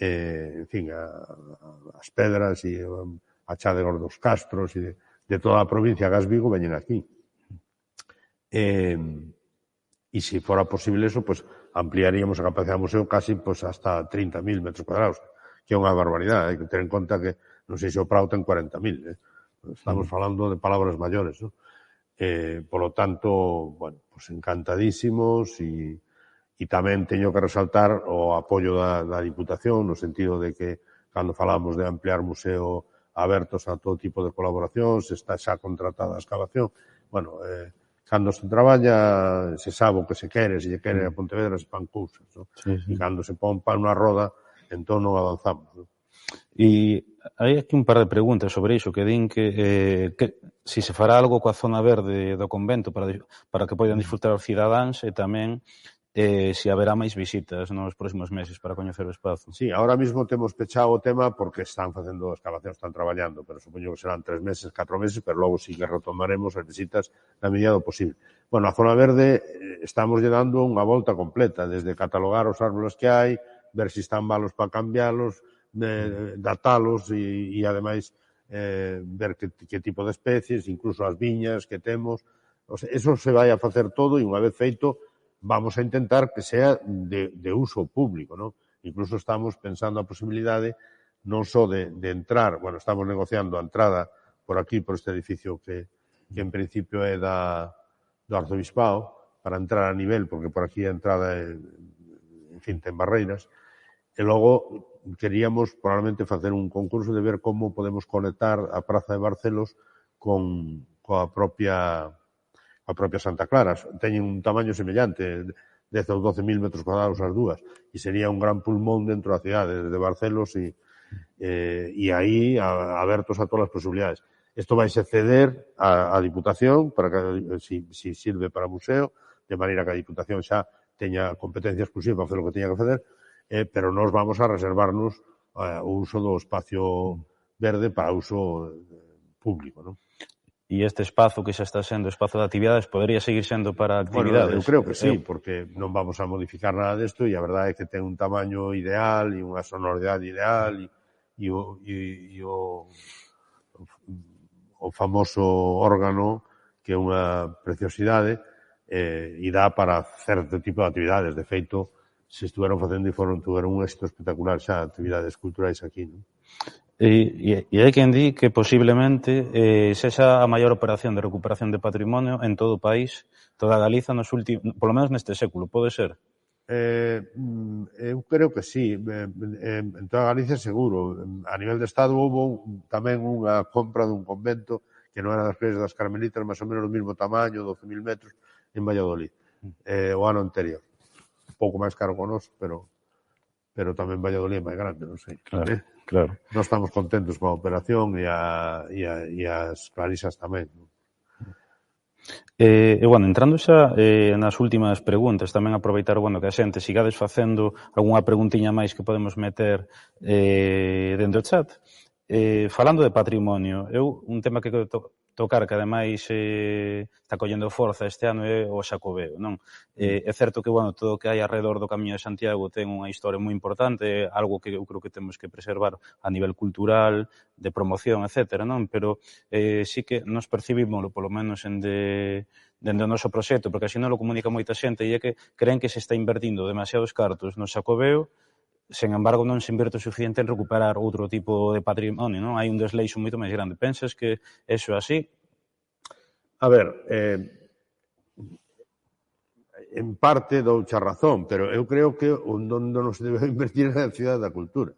en fin, as pedras e a chádegos dos castros e de toda a provincia de Vigo veñen aquí. E se fora posible eso, pues ampliaríamos a capacidade do museo casi pues, hasta 30.000 metros cuadrados, que é unha barbaridade. Hai que ter en conta que, non sei se o Prado ten 40.000, Estamos falando de palabras maiores, ¿no? Por lo tanto, bueno, pues encantadísimos, e tamén teño que resaltar o apoio da Diputación, no sentido de que cando falamos de ampliar museo abertos a todo tipo de colaboracións, está xa contratada a excavación. Bueno, cando se traballa, se sabe o que se quere, se lle quere a Pontevedra, se fan cousas, ¿no? E cando se pon pa unha roda, entón non avanzamos, ¿no? E hai aquí un par de preguntas sobre iso que din que si se fará algo coa zona verde do convento para que poidan disfrutar os cidadáns, e tamén se haberá máis visitas nos próximos meses para coñecer o espazo. Sí, ahora mismo temos pechado o tema porque están facendo excavacións, están traballando, pero supoño que serán 3 meses, 4 meses, pero logo sí que retomaremos as visitas na medida do posible. Bueno, a zona verde estamos lle dando unha volta completa, desde catalogar os árboles que hai, ver se están malos para cambialos, datalos e ademais ver que tipo de especies, incluso as viñas que temos. O sea, eso se vai a facer todo, e unha vez feito vamos a intentar que sea de uso público, ¿no? Incluso estamos pensando a posibilidade non só de entrar, bueno, estamos negociando a entrada por aquí, por este edificio que en principio é do Arzobispado, para entrar a nivel, porque por aquí a entrada en fin, ten barreiras, E logo queríamos probablemente facer un concurso de ver como podemos conectar a Praza de Barcelos coa propia Santa Clara. Teñen un tamaño semellante, 10 ou 12.000 metros cuadrados as dúas, e sería un gran pulmón dentro da cidade, desde Barcelos e aí abertos a todas as posibilidades. Isto vai se ceder á Diputación para que si sirve para museo, de maneira que a Diputación xa teña competencia exclusiva para facer o que teña que facer, pero nós vamos a reservarnos o uso do espacio verde para uso público, non? E este espazo que xa está sendo espazo de actividades podería seguir sendo para actividades? Bueno, eu creo que sí, porque non vamos a modificar nada desto e a verdade é que ten un tamaño ideal e unha sonoridade ideal e o famoso órgano que é unha preciosidade e dá para certo tipo de actividades. De feito, se estuveron facendo e tuveron un éxito espectacular xa actividades culturais aquí, non? E hai quen di que posiblemente sexa a maior operación de recuperación de patrimonio en todo o país, toda Galiza, polo menos neste século, pode ser? Eu creo que sí. En toda Galicia seguro. A nivel de Estado houve tamén unha compra dun convento que non era das Clares das Carmelitas, máis ou menos do mesmo tamaño, 12.000 metros, en Valladolid, o ano anterior. Un pouco máis caro con nós, pero tamén Valladolid é máis grande, non sei. Claro. Nós estamos contentos coa operación e as Clarisas tamén. E, bueno, entrando xa nas últimas preguntas, tamén aproveitar, bueno, que a xente sigades facendo algunha preguntiña máis que podemos meter dentro do chat. Falando de patrimonio, un tema que quero tocar que ademais está collendo forza este ano é o Xacobeo, non? É certo que, bueno, todo o que hai alrededor do Camiño de Santiago ten unha historia moi importante, algo que eu creo que temos que preservar a nivel cultural, de promoción, etcétera, non? Pero sí que nos percibimos, polo menos dende o noso proxecto, porque así non lo comunica moita xente, e é que creen que se está invertindo demasiados cartos no Xacobeo, sen embargo non se inverte o suficiente en recuperar outro tipo de patrimonio, non? Hai un desleixo moito máis grande. Pensas que eso é así? A ver, en parte doucha razón, pero eu creo que onde non se debe invertir é na Cidade da Cultura.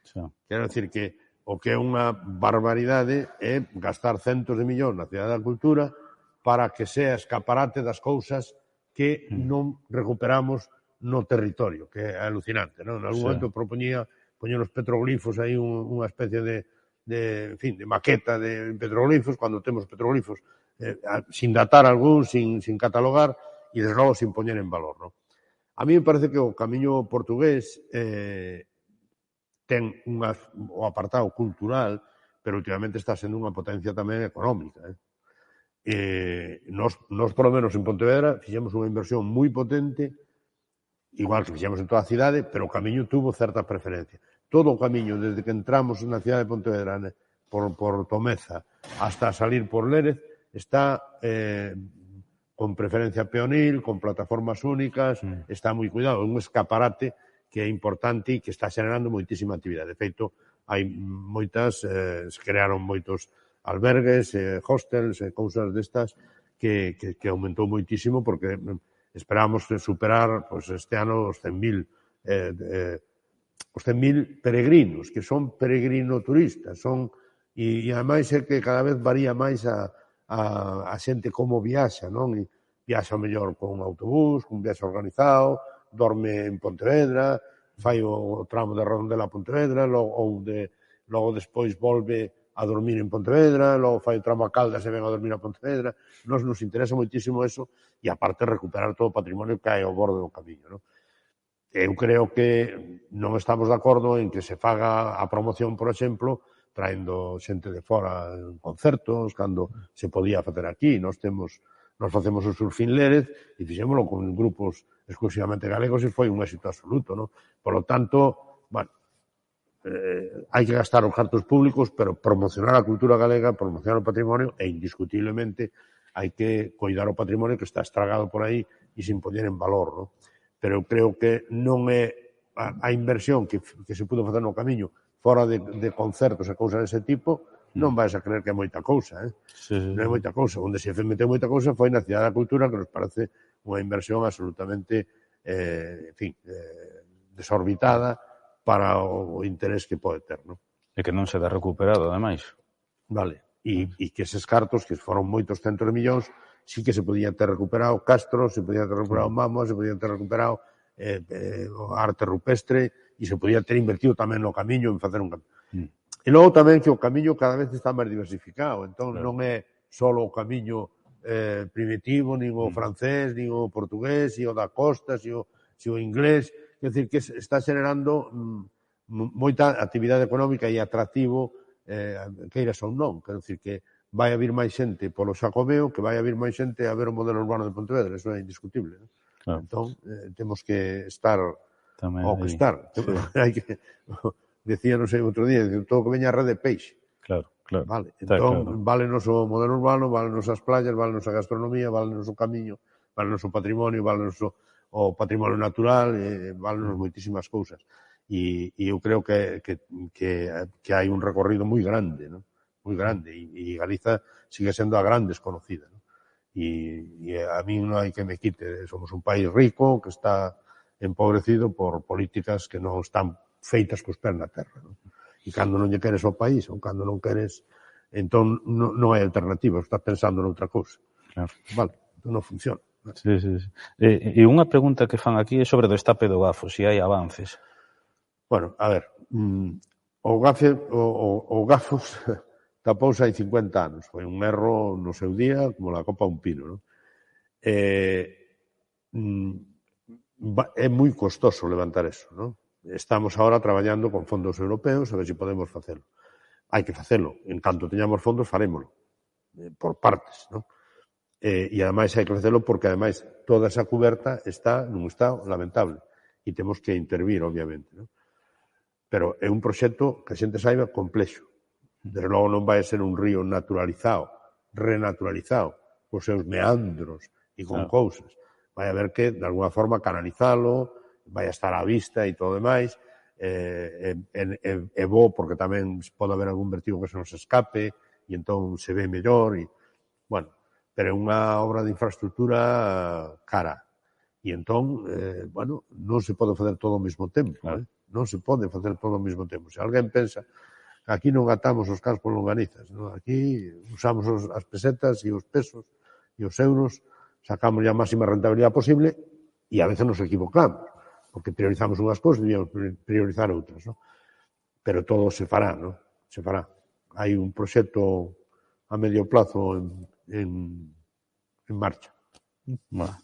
Sí. Quero dicir que o que é unha barbaridade é gastar centos de millóns na Cidade da Cultura para que sea escaparate das cousas que non recuperamos no territorio, que é alucinante, non? En algún momento propoñía poñer os petroglifos aí unha especie de maqueta de petroglifos, cando temos petroglifos sin datar algún, sin catalogar e, desde logo, sin poñer en valor, non? A mí me parece que o camiño portugués ten o apartado cultural, pero últimamente está sendo unha potencia tamén económica. Nos, por lo menos, en Pontevedra, fixemos unha inversión moi potente, igual que fixemos en toda a cidade, pero o camiño tuvo certa preferencia. Todo o camiño, desde que entramos na cidade de Pontevedra, por Tomeza, hasta salir por Lérez, está con preferencia peonil, con plataformas únicas, está moi cuidado, é un escaparate que é importante e que está xerando moitísima actividade. De feito, hai moitas, se crearon moitos albergues, hostels, cousas destas que aumentou moitísimo porque esperamos superar este ano os 100.000 peregrinos, que son peregrino-turistas, e ademais é que cada vez varía máis a xente como viaxa, non? E viaxa mellor con un autobús, con un viaxe organizado, dorme en Pontevedra, fai o tramo de Redondela a Pontevedra, logo despois volve a dormir en Pontevedra, logo fai o tramo a Caldas e ven a dormir a Pontevedra. Nos interesa moitísimo eso e, aparte, recuperar todo o patrimonio que hai ao borde do camiño, non? Eu creo que non estamos de acordo en que se faga a promoción, por exemplo, traendo xente de fora en concertos, cando se podía facer aquí. Nos facemos o Surfín Lérez e fixémolo con grupos exclusivamente galegos e foi un éxito absoluto, non? Por lo tanto, bueno, hai que gastar os cartos públicos, pero promocionar a cultura galega, promocionar o patrimonio, e indiscutiblemente hai que coidar o patrimonio que está estragado por aí e sin poñer en valor, non? Pero eu creo que non é a inversión que se pudo facer no camiño fora de concertos e cousas dese tipo, non vais a creer que é moita cousa, non é moita cousa. Onde se meteu moita cousa foi na Cidade da Cultura, que nos parece unha inversión absolutamente, desorbitada, para o interés que pode ter, non? E que non se dá recuperado, ademais. Vale. E que eses cartos, que foron moitos centos de millóns, sí que se podían ter recuperado Castro, se podían ter recuperado Mamo, se podían ter recuperado o arte rupestre, e se podía ter invertido tamén no camiño, en facer un camiño. E logo tamén que o camiño cada vez está máis diversificado, entón non é só o camiño primitivo, nin o francés, nin o portugués, nin o da costa, nin o inglés, quer dizer que está generando moita actividade económica e atractivo, queiras ou non, quer dizer que vai haber máis xente polo Xacobeo, que vai haber máis xente a ver o modelo urbano de Pontevedra, eso é indiscutible, non? Claro. Entón, temos que estar tamén ao que estar. Sí. Hai que decía, non sei, outro día, todo que veña a rede peixe. Claro, claro. Vale, entón, claro. Válenos o modelo urbano, válenos as playas, válenos a gastronomía, válenos o camiño, válenos o patrimonio, válenos o patrimonio natural, válenos moitísimas cousas. E eu creo que hai un recorrido moi grande, non? Moi grande, e Galiza sigue sendo a gran desconocida, non? E a mí non hai que me quite, somos un país rico que está empobrecido por políticas que non están feitas cos pés na terra, non? E cando non lle queres ao país, ou cando non queres, entón non hai alternativa, estás pensando noutra cousa. Claro. Vale, entón non funciona. Sí. E unha pregunta que fan aquí é sobre o destape do Gafo, se hai avances. Bueno, a ver, o Gafos tapouse hai 50 anos, foi un erro no seu día, como la copa un pino, non? É moi costoso levantar eso, non? Estamos agora traballando con fondos europeos a ver se podemos facelo. Hai que facelo. En canto teñamos fondos, farémolo. Por partes, non? E ademais hai que facelo porque ademais toda esa cuberta está nun estado lamentable e temos que intervir, obviamente, non? Pero é un proxecto que a xente saiba complexo. Desde logo non vai ser un río naturalizado, renaturalizado, cos seus meandros e con cousas. Vai haber que, de alguna forma, canalizalo, vai a estar á vista e todo demais, é bo porque tamén pode haber algún vertigo que se nos escape e entón se ve mellor e, bueno, pero é unha obra de infraestructura cara e entón, bueno, non se pode facer todo ao mesmo tempo, non se pode facer todo ao mesmo tempo. Se alguén pensa que aquí non atamos os cans por longanizas, non? Aquí usamos as pesetas e os pesos e os euros, sacamos a máxima rentabilidade posible e a veces nos equivocamos, porque priorizamos unhas cousas e debíamos priorizar outras, non? Pero todo se fará, non? Se fará. Hai un proxecto a medio plazo en marcha. Bueno,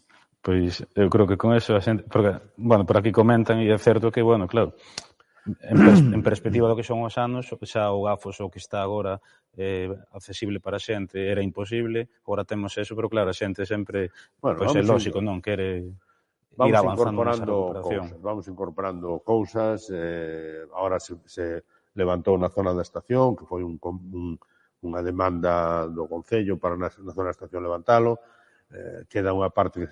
pois eu creo que con eso a xente, porque, bueno, por aquí comentan e é certo que, bueno, claro, en perspectiva do que son os anos, xa o Gafos o que está agora accesible para a xente era imposible, agora temos eso, pero claro, a xente sempre, pois é lógico, non quere ir avanzando nesa recuperación. Vamos incorporando cousas, agora se levantou na zona da estación, que foi unha demanda do Concello para na zona da estación levantalo, queda unha parte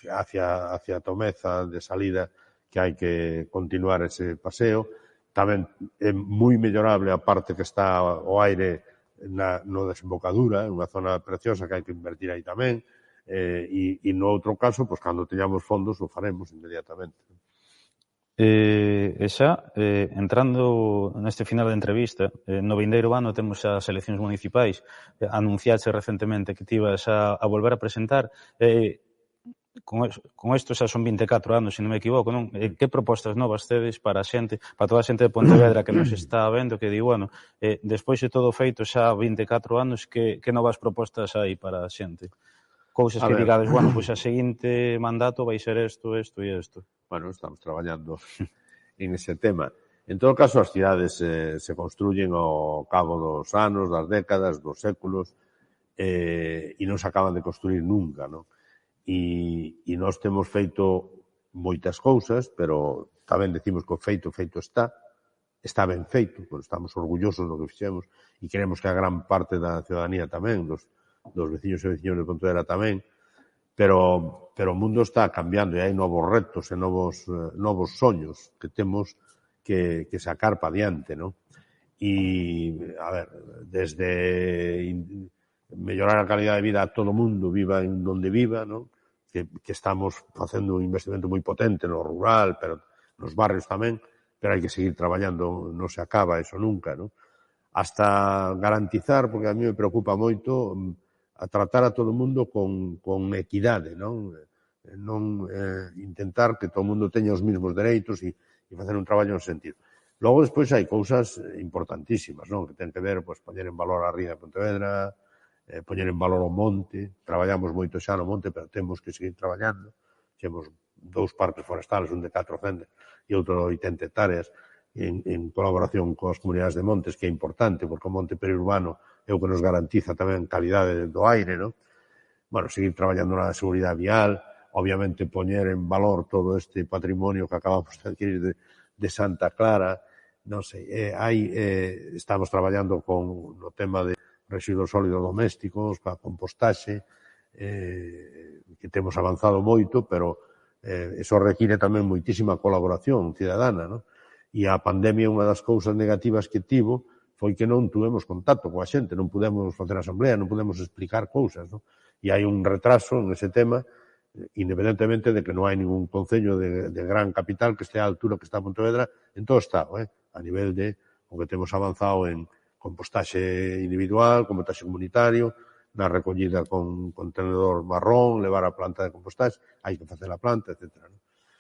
hacia Tomeza de salida que hai que continuar ese paseo. Tamén é moi mellorable a parte que está ao aire no desembocadura, unha zona preciosa que hai que invertir aí tamén, e no outro caso, pois cando teñamos fondos o faremos inmediatamente. E xa, entrando neste final de entrevista, no vindeiro ano temos as eleccións municipais, anunciaxe recentemente que te ibas a volver a presentar, con isto xa son 24 anos, se non me equivoco, non? Que propostas novas tedes para a xente, para toda a xente de Pontevedra que nos está vendo, que di, bueno, despois de todo feito xa 24 anos, que novas propostas hai para a xente? Cousas que digades, bueno, pois a seguinte mandato vai ser isto e isto. Bueno, estamos traballando en ese tema. En todo caso, as cidades se construyen ao cabo dos anos, das décadas, dos séculos, e non se acaban de construir nunca, non? E nós temos feito moitas cousas, pero tamén decimos que o feito está ben feito, porque estamos orgullosos do que fixemos e queremos que a gran parte da ciudadanía tamén, dos veciños e veciños de Pontevedra tamén, pero o mundo está cambiando e hai novos retos e novos soños que temos que sacar para diante, non? E, a ver, desde mellorar a calidad de vida a todo o mundo, viva en donde viva, non? Que estamos facendo un investimento moi potente no rural, pero nos barrios tamén, pero hai que seguir traballando, non se acaba eso nunca, non? Hasta garantizar, porque a mí me preocupa moito, a tratar a todo o mundo con equidade, non? Non intentar que todo o mundo teña os mesmos dereitos e facer un traballo nese sentido. Logo, despois, hai cousas importantísimas, non? Que ten que ver, pois, poñer en valor a Ría de Pontevedra, poñer en valor o monte. Traballamos moito xa no monte, pero temos que seguir traballando. Temos 2 parques forestales, un de 400 e outro de 80 hectáreas, en colaboración coas comunidades de montes, que é importante, porque o monte periurbano é o que nos garantiza tamén calidade do aire, non? Bueno, seguir traballando na seguridade vial, obviamente poñer en valor todo este patrimonio que acabamos de adquirir de Santa Clara, non sei, estamos traballando no tema de residuos sólidos domésticos, coa compostaxe, que temos avanzado moito, pero eso require tamén moitísima colaboración cidadana, non? E a pandemia, unha das cousas negativas que tivo, foi que non tuvemos contacto coa xente, non pudemos facer asamblea, non pudemos explicar cousas, non? E hai un retraso nese tema, independentemente de que non hai ningún concello de gran capital que estea á altura que está Pontevedra en todo o Estado, a nivel de o que temos avanzado en compostaxe individual, compostaxe comunitario, na recollida con contenedor marrón, levar a planta de compostaxe, hai que facer a planta, etc.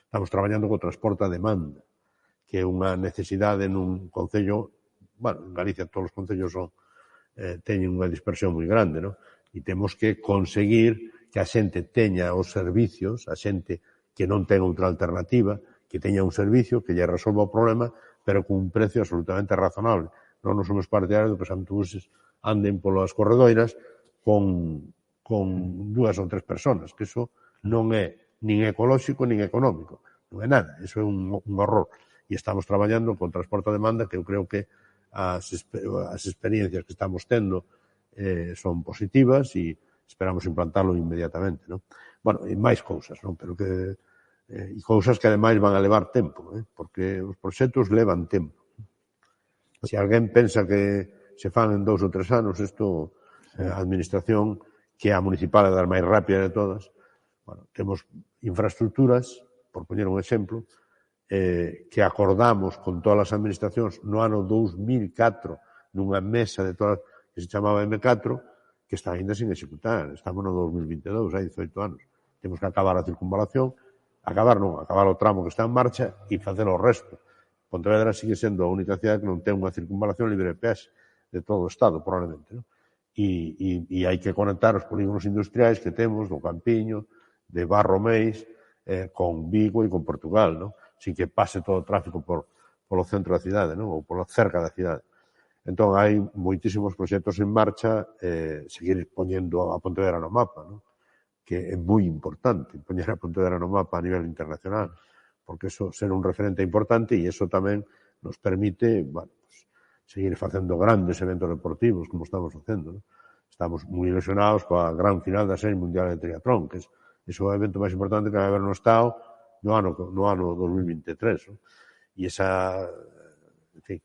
Estamos traballando co transporte a demanda, que é unha necesidade nun concello, bueno, en Galicia todos os concellos teñen unha dispersión moi grande, non? E temos que conseguir que a xente teña os servicios, a xente que non ten outra alternativa, que teña un servicio que lle resolva o problema, pero con un precio absolutamente razonable. Non nos somos partidarios de que os autobuses anden polas corredoiras con 2 ou 3 personas, que eso non é nin ecolóxico nin económico, non é nada, eso é un horror. E estamos traballando con transporte a demanda, que eu creo que as experiencias que estamos tendo son positivas e esperamos implantarlo inmediatamente, non? Bueno, e máis cousas, non? Pero que e cousas que ademais van a levar tempo, porque os proxectos levan tempo. Se alguén pensa que se fan en 2 ou 3 anos, isto, a administración, que é a municipal é das máis rápidas de todas, bueno, temos infraestructuras, por poñer un exemplo, que acordamos con todas as administracións no ano 2004 nunha mesa de todas que se chamaba M4, que está ainda sin executar. Estamos no 2022, hai 18 anos. Temos que acabar a circunvalación, acabar o tramo que está en marcha e facer o resto. Pontevedra sigue sendo a única cidade que non ten unha circunvalación libre de peaxe de todo o Estado, probablemente, non? E hai que conectar os polígonos industriais que temos do Campiño, de Barromeis, con Vigo e con Portugal, non? Sin que pase todo o tráfico polo centro da cidade, non? Ou polo cerca da cidade. Entón, hai moitísimos proxectos en marcha, seguir poñendo a Pontevedra no mapa, non? Que é moi importante poñer a Pontevedra no mapa a nivel internacional, porque eso ser un referente importante e eso tamén nos permite, bueno, pues, seguir facendo grandes eventos deportivos como estamos facendo, non? Estamos moi ilusionados coa gran final da Serie Mundial de Triatlón, que é o evento máis importante que vai haber no Estado no ano 2023, non? E esa, en fin,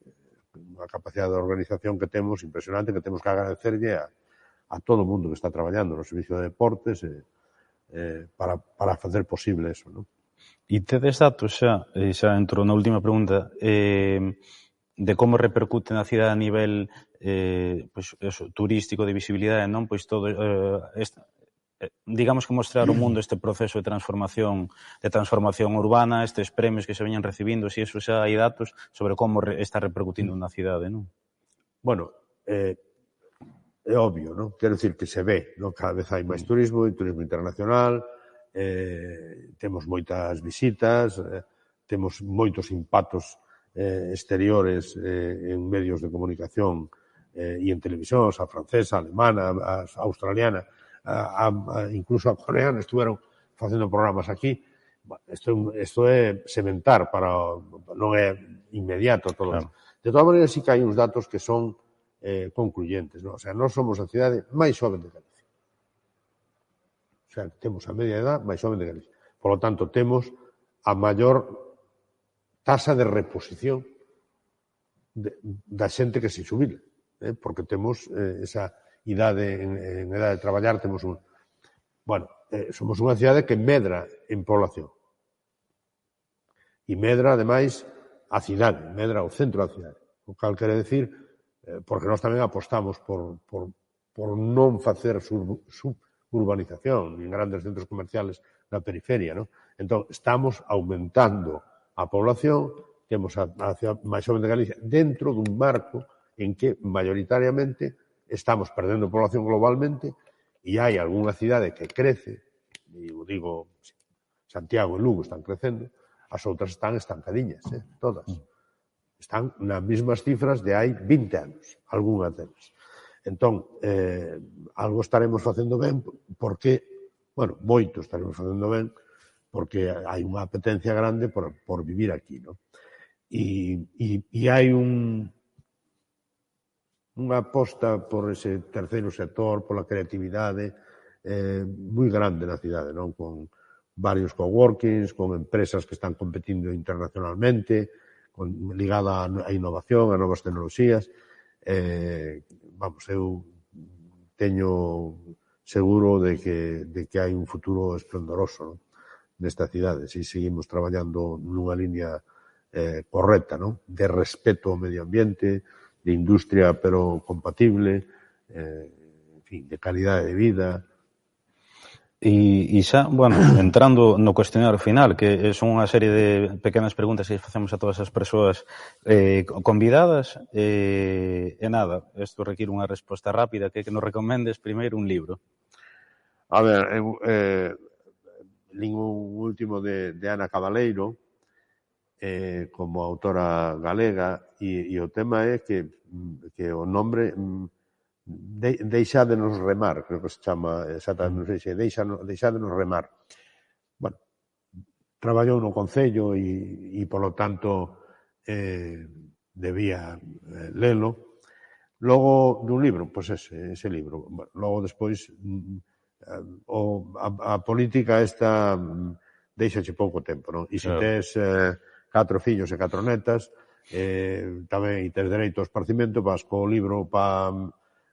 unha capacidade de organización que temos impresionante, que temos que agradecerlle a todo o mundo que está traballando no servicio de deportes para facer posible eso, non? E tedes datos xa entro na última pregunta, de como repercute na cidade a nivel turístico, de visibilidade, non? Pois todo digamos que mostrar ao mundo este proceso de transformación urbana, estes premios que se veñan recibindo, se iso xa hai datos sobre como está repercutindo na cidade, non? Bueno, é obvio, non? Quero dicir que se ve, non? Cada vez hai máis turismo internacional, temos moitas visitas, temos moitos impactos exteriores en medios de comunicación e en televisión, a francesa, a alemana, a australiana, incluso a coreana estuveron facendo programas aquí. Isto é sementar non é inmediato todo. Claro. De todas maneiras, sí que hai uns datos que son concluyentes, non? O sea, nós somos a cidade máis xoven de Galicia. O sea, temos a media edad máis xoven de Galicia. Por lo tanto, temos a maior tasa de reposición da xente que se xubila, porque temos esa idade, en edade de traballar, temos un... Bueno, somos unha cidade que medra en población. E medra, ademais, a cidade, medra o centro da cidade. O cal quere decir, porque nós tamén apostamos por non facer suburbanización, nin grandes centros comerciales na periferia, non? Entón, estamos aumentando a población, temos a cidade máis joven de Galicia dentro dun marco en que, mayoritariamente, estamos perdendo población globalmente e hai algunha cidade que crece, e digo, Santiago e Lugo están crecendo, as outras están estancadiñas, todas. Están nas mesmas cifras de hai 20 anos, algunhas delas. Entón, algo estaremos facendo ben porque, bueno, moito estaremos facendo ben porque hai unha apetencia grande por vivir aquí, non? E hai unha aposta por ese terceiro sector, pola creatividade, moi grande na cidade, non? Con varios coworkings, con empresas que están competindo internacionalmente, ligada á innovación, a novas tecnoloxías. Vamos, eu teño seguro de que hai un futuro esplendoroso, non? Nesta cidade, se seguimos traballando nunha línea correcta, non? De respeto ao medio ambiente, de industria pero compatible, en fin, de calidade de vida. E xa, bueno, entrando no cuestionario final, que son unha serie de pequenas preguntas que facemos a todas as persoas convidadas, e nada, isto require unha resposta rápida, que nos recomendes primeiro un libro. A ver, lín un último de Ana Cabaleiro, como autora galega, e o tema é que o nombre Deixádenos remar, creo que se chama exactamente, non sei se Deixádenos remar. Bueno, traballou no Concello e polo tanto debía lelo. Logo dun libro, pois ese libro. Bueno, logo despois a política esta deixache pouco tempo, non? E se tes 4 fillos e 4 netas, tamén tes dereito ao esparcimento, vas co libro pa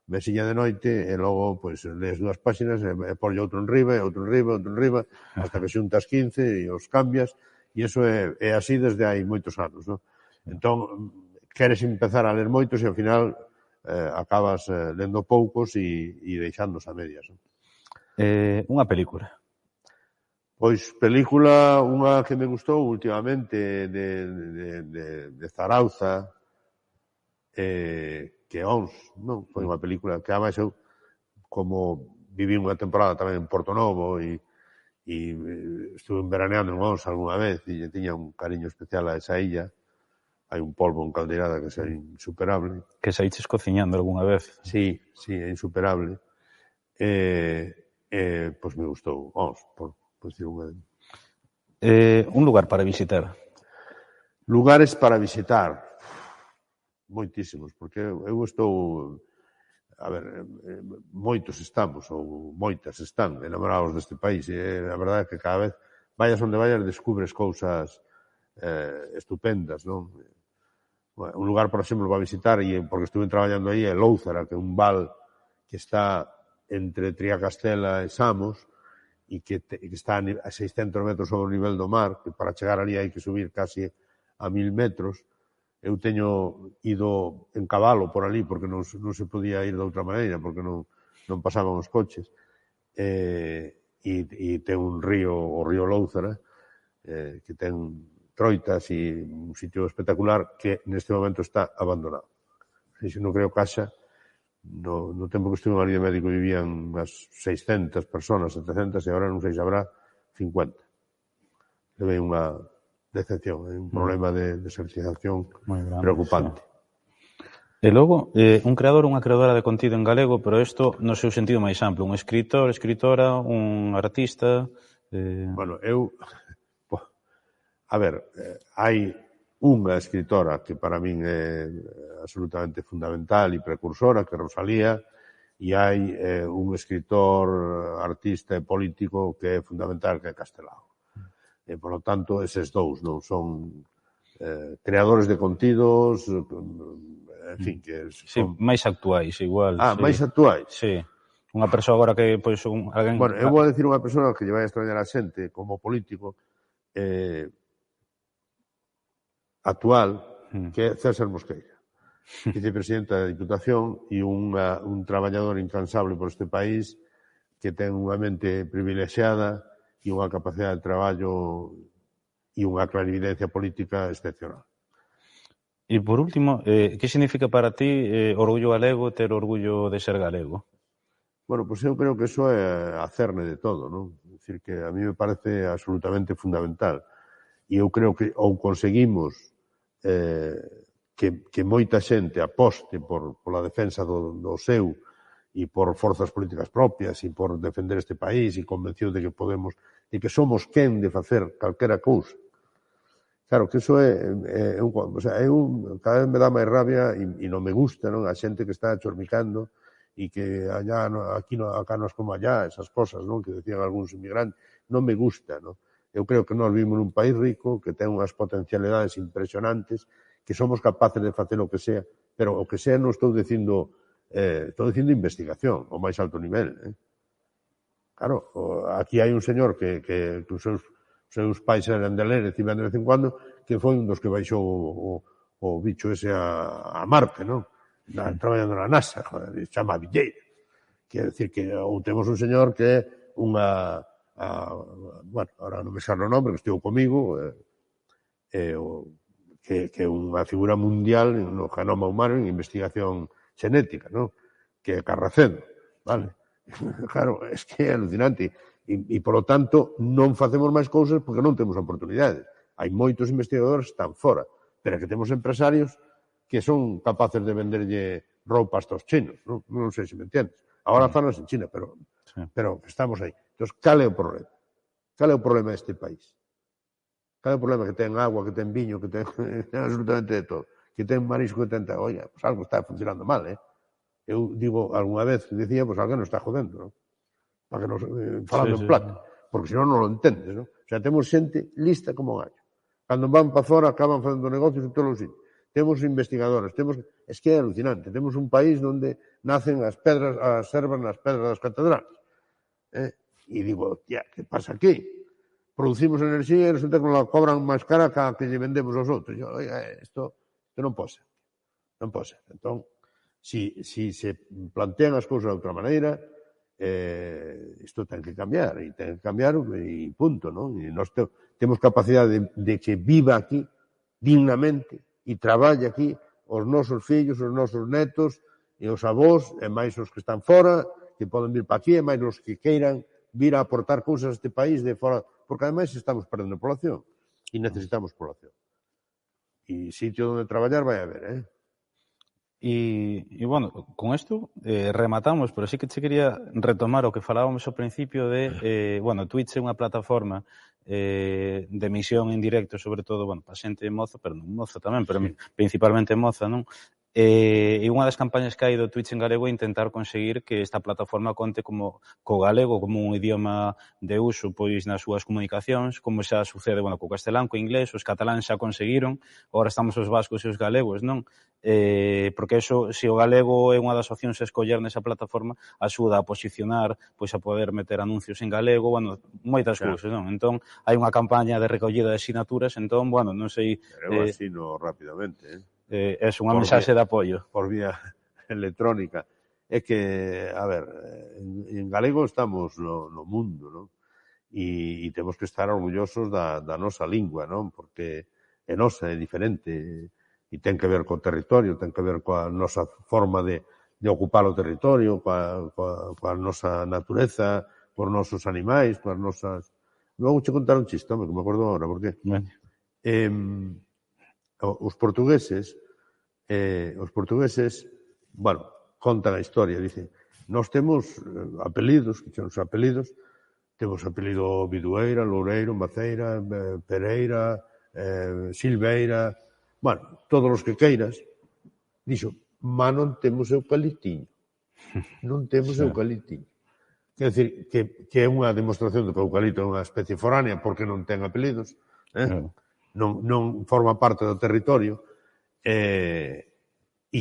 mesiña de noite e logo pois lees 2 páxinas e porlle outro en riba, outro en riba, outro en riba, hasta que xuntas 15 e os cambias, e iso é así desde hai moitos anos, non? Entón, queres empezar a ler moitos e ao final acabas lendo poucos e deixándose a medias, non? Unha película. Pois película, unha que me gustou últimamente de Zarauza, que Ons, non? Foi unha película que ademais eu, como viví unha temporada tamén en Porto Novo e estuve veraneando en Ons algunha vez e tiña un cariño especial a esa illa. Hai un polvo en Caldeirada que é insuperable. Que saíches cociñando algunha vez. Sí, é insuperable. Pois me gustou Ons, por dicir unha. Un lugar para visitar. Lugares para visitar. Moitísimos, porque eu estou, a ver, moitos estamos, ou moitas están enamorados deste país, e a verdade é que cada vez, vayas onde vayas, descubres cousas estupendas, non? Un lugar, por exemplo, para visitar, e porque estuve traballando aí, é Lóuzara, que é un val que está entre Triacastela e Samos, e que está a 600 metros sobre o nivel do mar, que para chegar ali hai que subir casi a 1000 metros. Eu teño ido en cabalo por ali porque non se podía ir de outra maneira, porque non pasaban os coches. E ten un río, o río Lóuzara, que ten troitas e un sitio espectacular que neste momento está abandonado. Se non creo caixa, no tempo que estuve ali de médico vivían unhas 600 personas, 700, e agora non sei se habrá 50. Levei unha decepción, é un problema de desertización preocupante. E logo, un creador, unha creadora de contido en galego, pero isto no seu sentido máis amplo, un escritor, escritora, un artista... Bueno, eu... A ver, hai unha escritora que para min é absolutamente fundamental e precursora, que é Rosalía, e hai un escritor, artista e político que é fundamental, que é Castelao. E, por lo tanto, eses dous non son creadores de contidos, en fin, que... Sí, máis actuais, igual. Máis actuais? Sí. Unha persoa agora que, pois, alguén... Bueno, eu vou a decir unha persoa que lle vai a extrañar a xente, como político, actual, que é César Mosqueira, vicepresidente da Diputación e un traballador incansable por este país que ten unha mente privilexiada e unha capacidade de traballo e unha clarividencia política excepcional. E por último, que significa para ti orgullo galego, ter orgullo de ser galego? Bueno, pues eu creo que eso é a cerne de todo, non? É dicir, que a mí me parece absolutamente fundamental. E eu creo que ou conseguimos que moita xente aposte pola defensa do seu e por forzas políticas propias e por defender este país e convencido de que podemos, de que somos quen de facer calquera cousa. Claro, que iso cada vez me dá máis rabia e non me gusta, non? A xente que está chormicando e que allá, acá nos como allá, esas cosas, non? Que decían algúns inmigrantes, non me gusta, non? Eu creo que nós vivimos nun país rico, que ten unhas potencialidades impresionantes, que somos capaces de facer o que sea, pero o que sea non estou dicindo investigación, ao máis alto nivel. Claro, aquí hai un señor que os seus pais eran de Lérez e iban de vez en cuando, que foi un dos que baixou o bicho ese a Marte, non? Traballando na NASA, joder, chama Villeira. Quer decir que ou temos un señor que é unha... bueno, ahora non me sale o nombre, que estivo comigo, que é unha figura mundial no genoma humano en investigación xenética, non? Que é Carracedo, vale? Claro, é que é alucinante. E, polo tanto, non facemos máis cousas porque non temos oportunidades. Hai moitos investigadores que están fora, pero que temos empresarios que son capaces de venderlle roupa aos chinos, non? Non sei se me entiendes. Agora falas en China, pero estamos aí. Entón, cal é o problema? Cal é o problema deste país? Cal é o problema? Que ten agua, que ten viño, que ten absolutamente de todo. Que ten marisco, que ten... Oiga, pues algo está funcionando mal, Eu digo, algunha vez que decía, pues alguén nos está jodendo, non? Para que nos, falando en plata, porque senón non lo entendes, non? O sea, temos xente lista como un gallo. Cando van para fora acaban facendo negocios en todos os sitios. Temos investigadores, es que é alucinante, temos un país onde nacen as servas nas pedras das catedrales. E digo, que pasa aquí? Producimos enerxía e resulta que nos la cobran máis cara que lle vendemos aos outros. Isto non pode ser. Non pode ser. Entón, si se plantean as cousas de outra maneira, isto ten que cambiar, e punto, non? E nós temos capacidade de que viva aquí dignamente e traballe aquí os nosos fillos, os nosos netos e os avós, e máis os que están fora, que poden vir para aquí, e máis os que queiran vir a aportar cousas a este país de fora, porque ademais estamos perdendo población e necesitamos población. E sitio onde traballar vai haber, E bueno, con isto rematamos, pero sí que te quería retomar o que falábamos ao principio de, bueno, Twitch é unha plataforma de emisión en directo, sobre todo, bueno, para xente moza, pero non moza tamén, pero principalmente moza, non? E unha das campañas que hai do Twitch en galego é intentar conseguir que esta plataforma conte co galego como un idioma de uso pois nas súas comunicacións, como xa sucede, bueno, co castelán, co inglés, os cataláns xa conseguiron, agora estamos os vascos e os galegos, non? Porque eso, se o galego é unha das opcións a escoller nesa plataforma, axuda a posicionar, pois a poder meter anuncios en galego, bueno, moitas cousas, non? Entón, hai unha campaña de recollida de asinaturas, entón, bueno, non sei... Pero eu asino rapidamente, é unha mensaxe de apoio. Por vía electrónica. É que, a ver, en galego estamos no mundo, non? E temos que estar orgullosos da nosa lingua, non? Porque é nosa, é diferente, e ten que ver co territorio, ten que ver coa nosa forma de ocupar o territorio, coa nosa natureza, cos nosos animais, coas nosas... Vou che contar un chiste, que me acordo agora, porque... Os portugueses, bueno, contan a historia, dicen, nós temos apelidos, que son os apelidos, temos apelido Bidueira, Loureiro, Maceira, Pereira, Silveira, bueno, todos os que queiras, dixo, mas non temos eucaliptiño, non temos eucaliptiño. Quer dizer, que é unha demostración de que o eucalipto é unha especie foránea porque non ten apelidos, non forma parte do territorio, e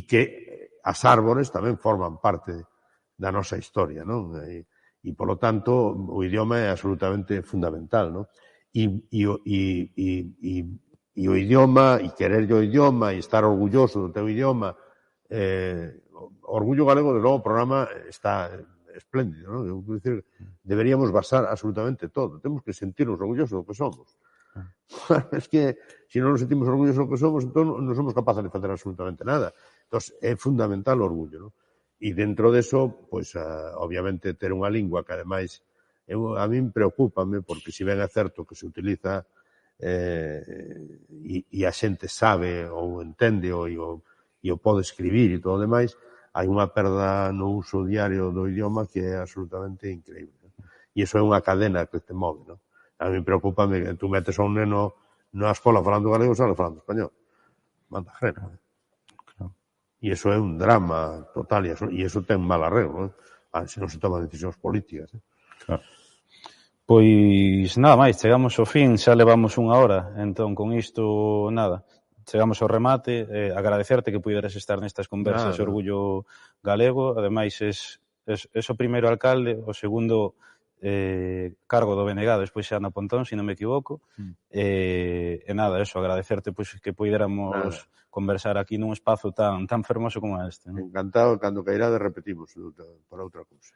que as árbores tamén forman parte da nosa historia, non? E, polo tanto, o idioma é absolutamente fundamental, non? E E o idioma, e querer o idioma, e estar orgulloso do teu idioma. Orgullo Galego, de logo, o programa está espléndido, non? Eu quero dicir, deberíamos basar absolutamente todo. Temos que sentirnos orgullosos do que somos. Es que, se non nos sentimos orgullosos do que somos, entón non somos capaces de facer absolutamente nada. Entón, é fundamental o orgullo, non? E dentro deso, pois, obviamente, ter unha lingua que, ademais, a min preocúpame, porque se ben é certo que se utiliza e a xente sabe ou entende e o pode escribir e todo o demais, hai unha perda no uso diario do idioma que é absolutamente increíble. E iso é unha cadena que te move, non? A mí preocupame que tú metes a un neno na escola falando galego e sale falando español. Manda grena. E iso é un drama total, e iso ten mal arreglo, se non se toman decisións políticas. Claro. Pois nada máis, chegamos ao fin, xa levamos 1 hora, entón con isto nada, chegamos ao remate, agradecerte que puideras estar nestas conversas de Orgullo Galego, ademais es o primeiro alcalde, o segundo cargo do BNG, despois xa na Pontón, se non me equivoco, e nada, eso, agradecerte pois que puidéramos conversar aquí nun espazo tan fermoso como este. Encantado, cando cairade repetimos por outra cousa.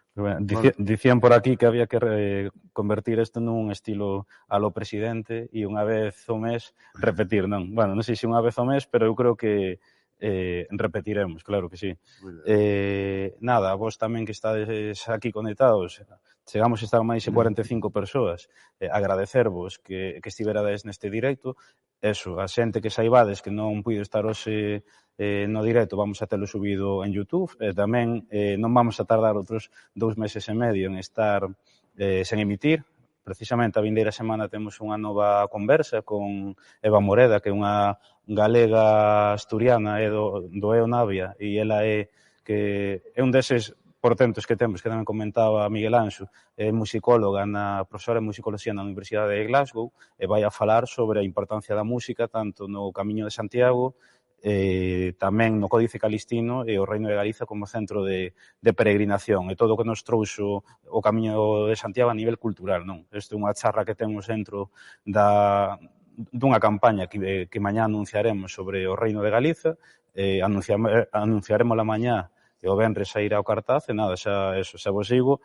Dicían por aquí que había que convertir isto nun estilo a lo presidente e unha vez ao mes repetir, non? Bueno, non sei se unha vez ao mes, pero eu creo que repetiremos, claro que sí. Nada, vos tamén que estades aquí conectados, chegamos a estar máis de 45 persoas, agradecervos que estiverades neste directo, eso, a xente que saibades que non puido estar hoxe no directo, vamos a telo subido en YouTube, tamén non vamos a tardar outros 2 meses e medio en estar sen emitir. Precisamente a vindeira semana temos unha nova conversa con Eva Moreda, que é unha galega asturiana do EO Navia, e ela é un deses portentos que temos, que tamén comentaba Miguel Anxo, é musicóloga, profesora de musicoloxía na Universidade de Glasgow, e vai a falar sobre a importancia da música tanto no Camiño de Santiago, tamén no Códice Calistino e o Reino de Galiza como centro de peregrinación e todo o que nos trouxo o Camiño de Santiago a nivel cultural, non? Esta é unha charla que temos dentro dunha campaña que mañá anunciaremos sobre o Reino de Galiza, anunciaremos a mañá e o venres a ir ao cartaz, e nada, xa vos digo,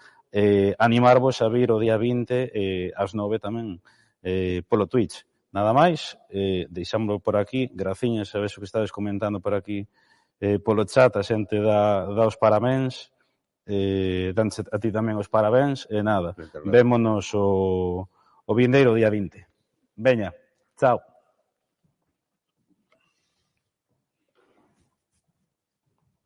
animarvos a vir o día 20 ás 9 tamén polo Twitch. Nada máis, deixámoslo por aquí, graciñas a ver o que estades comentando por aquí polo chat, a xente dá os parabéns, danse a ti tamén os parabéns, e nada, vémonos o vindeiro día 20. Veña, chao.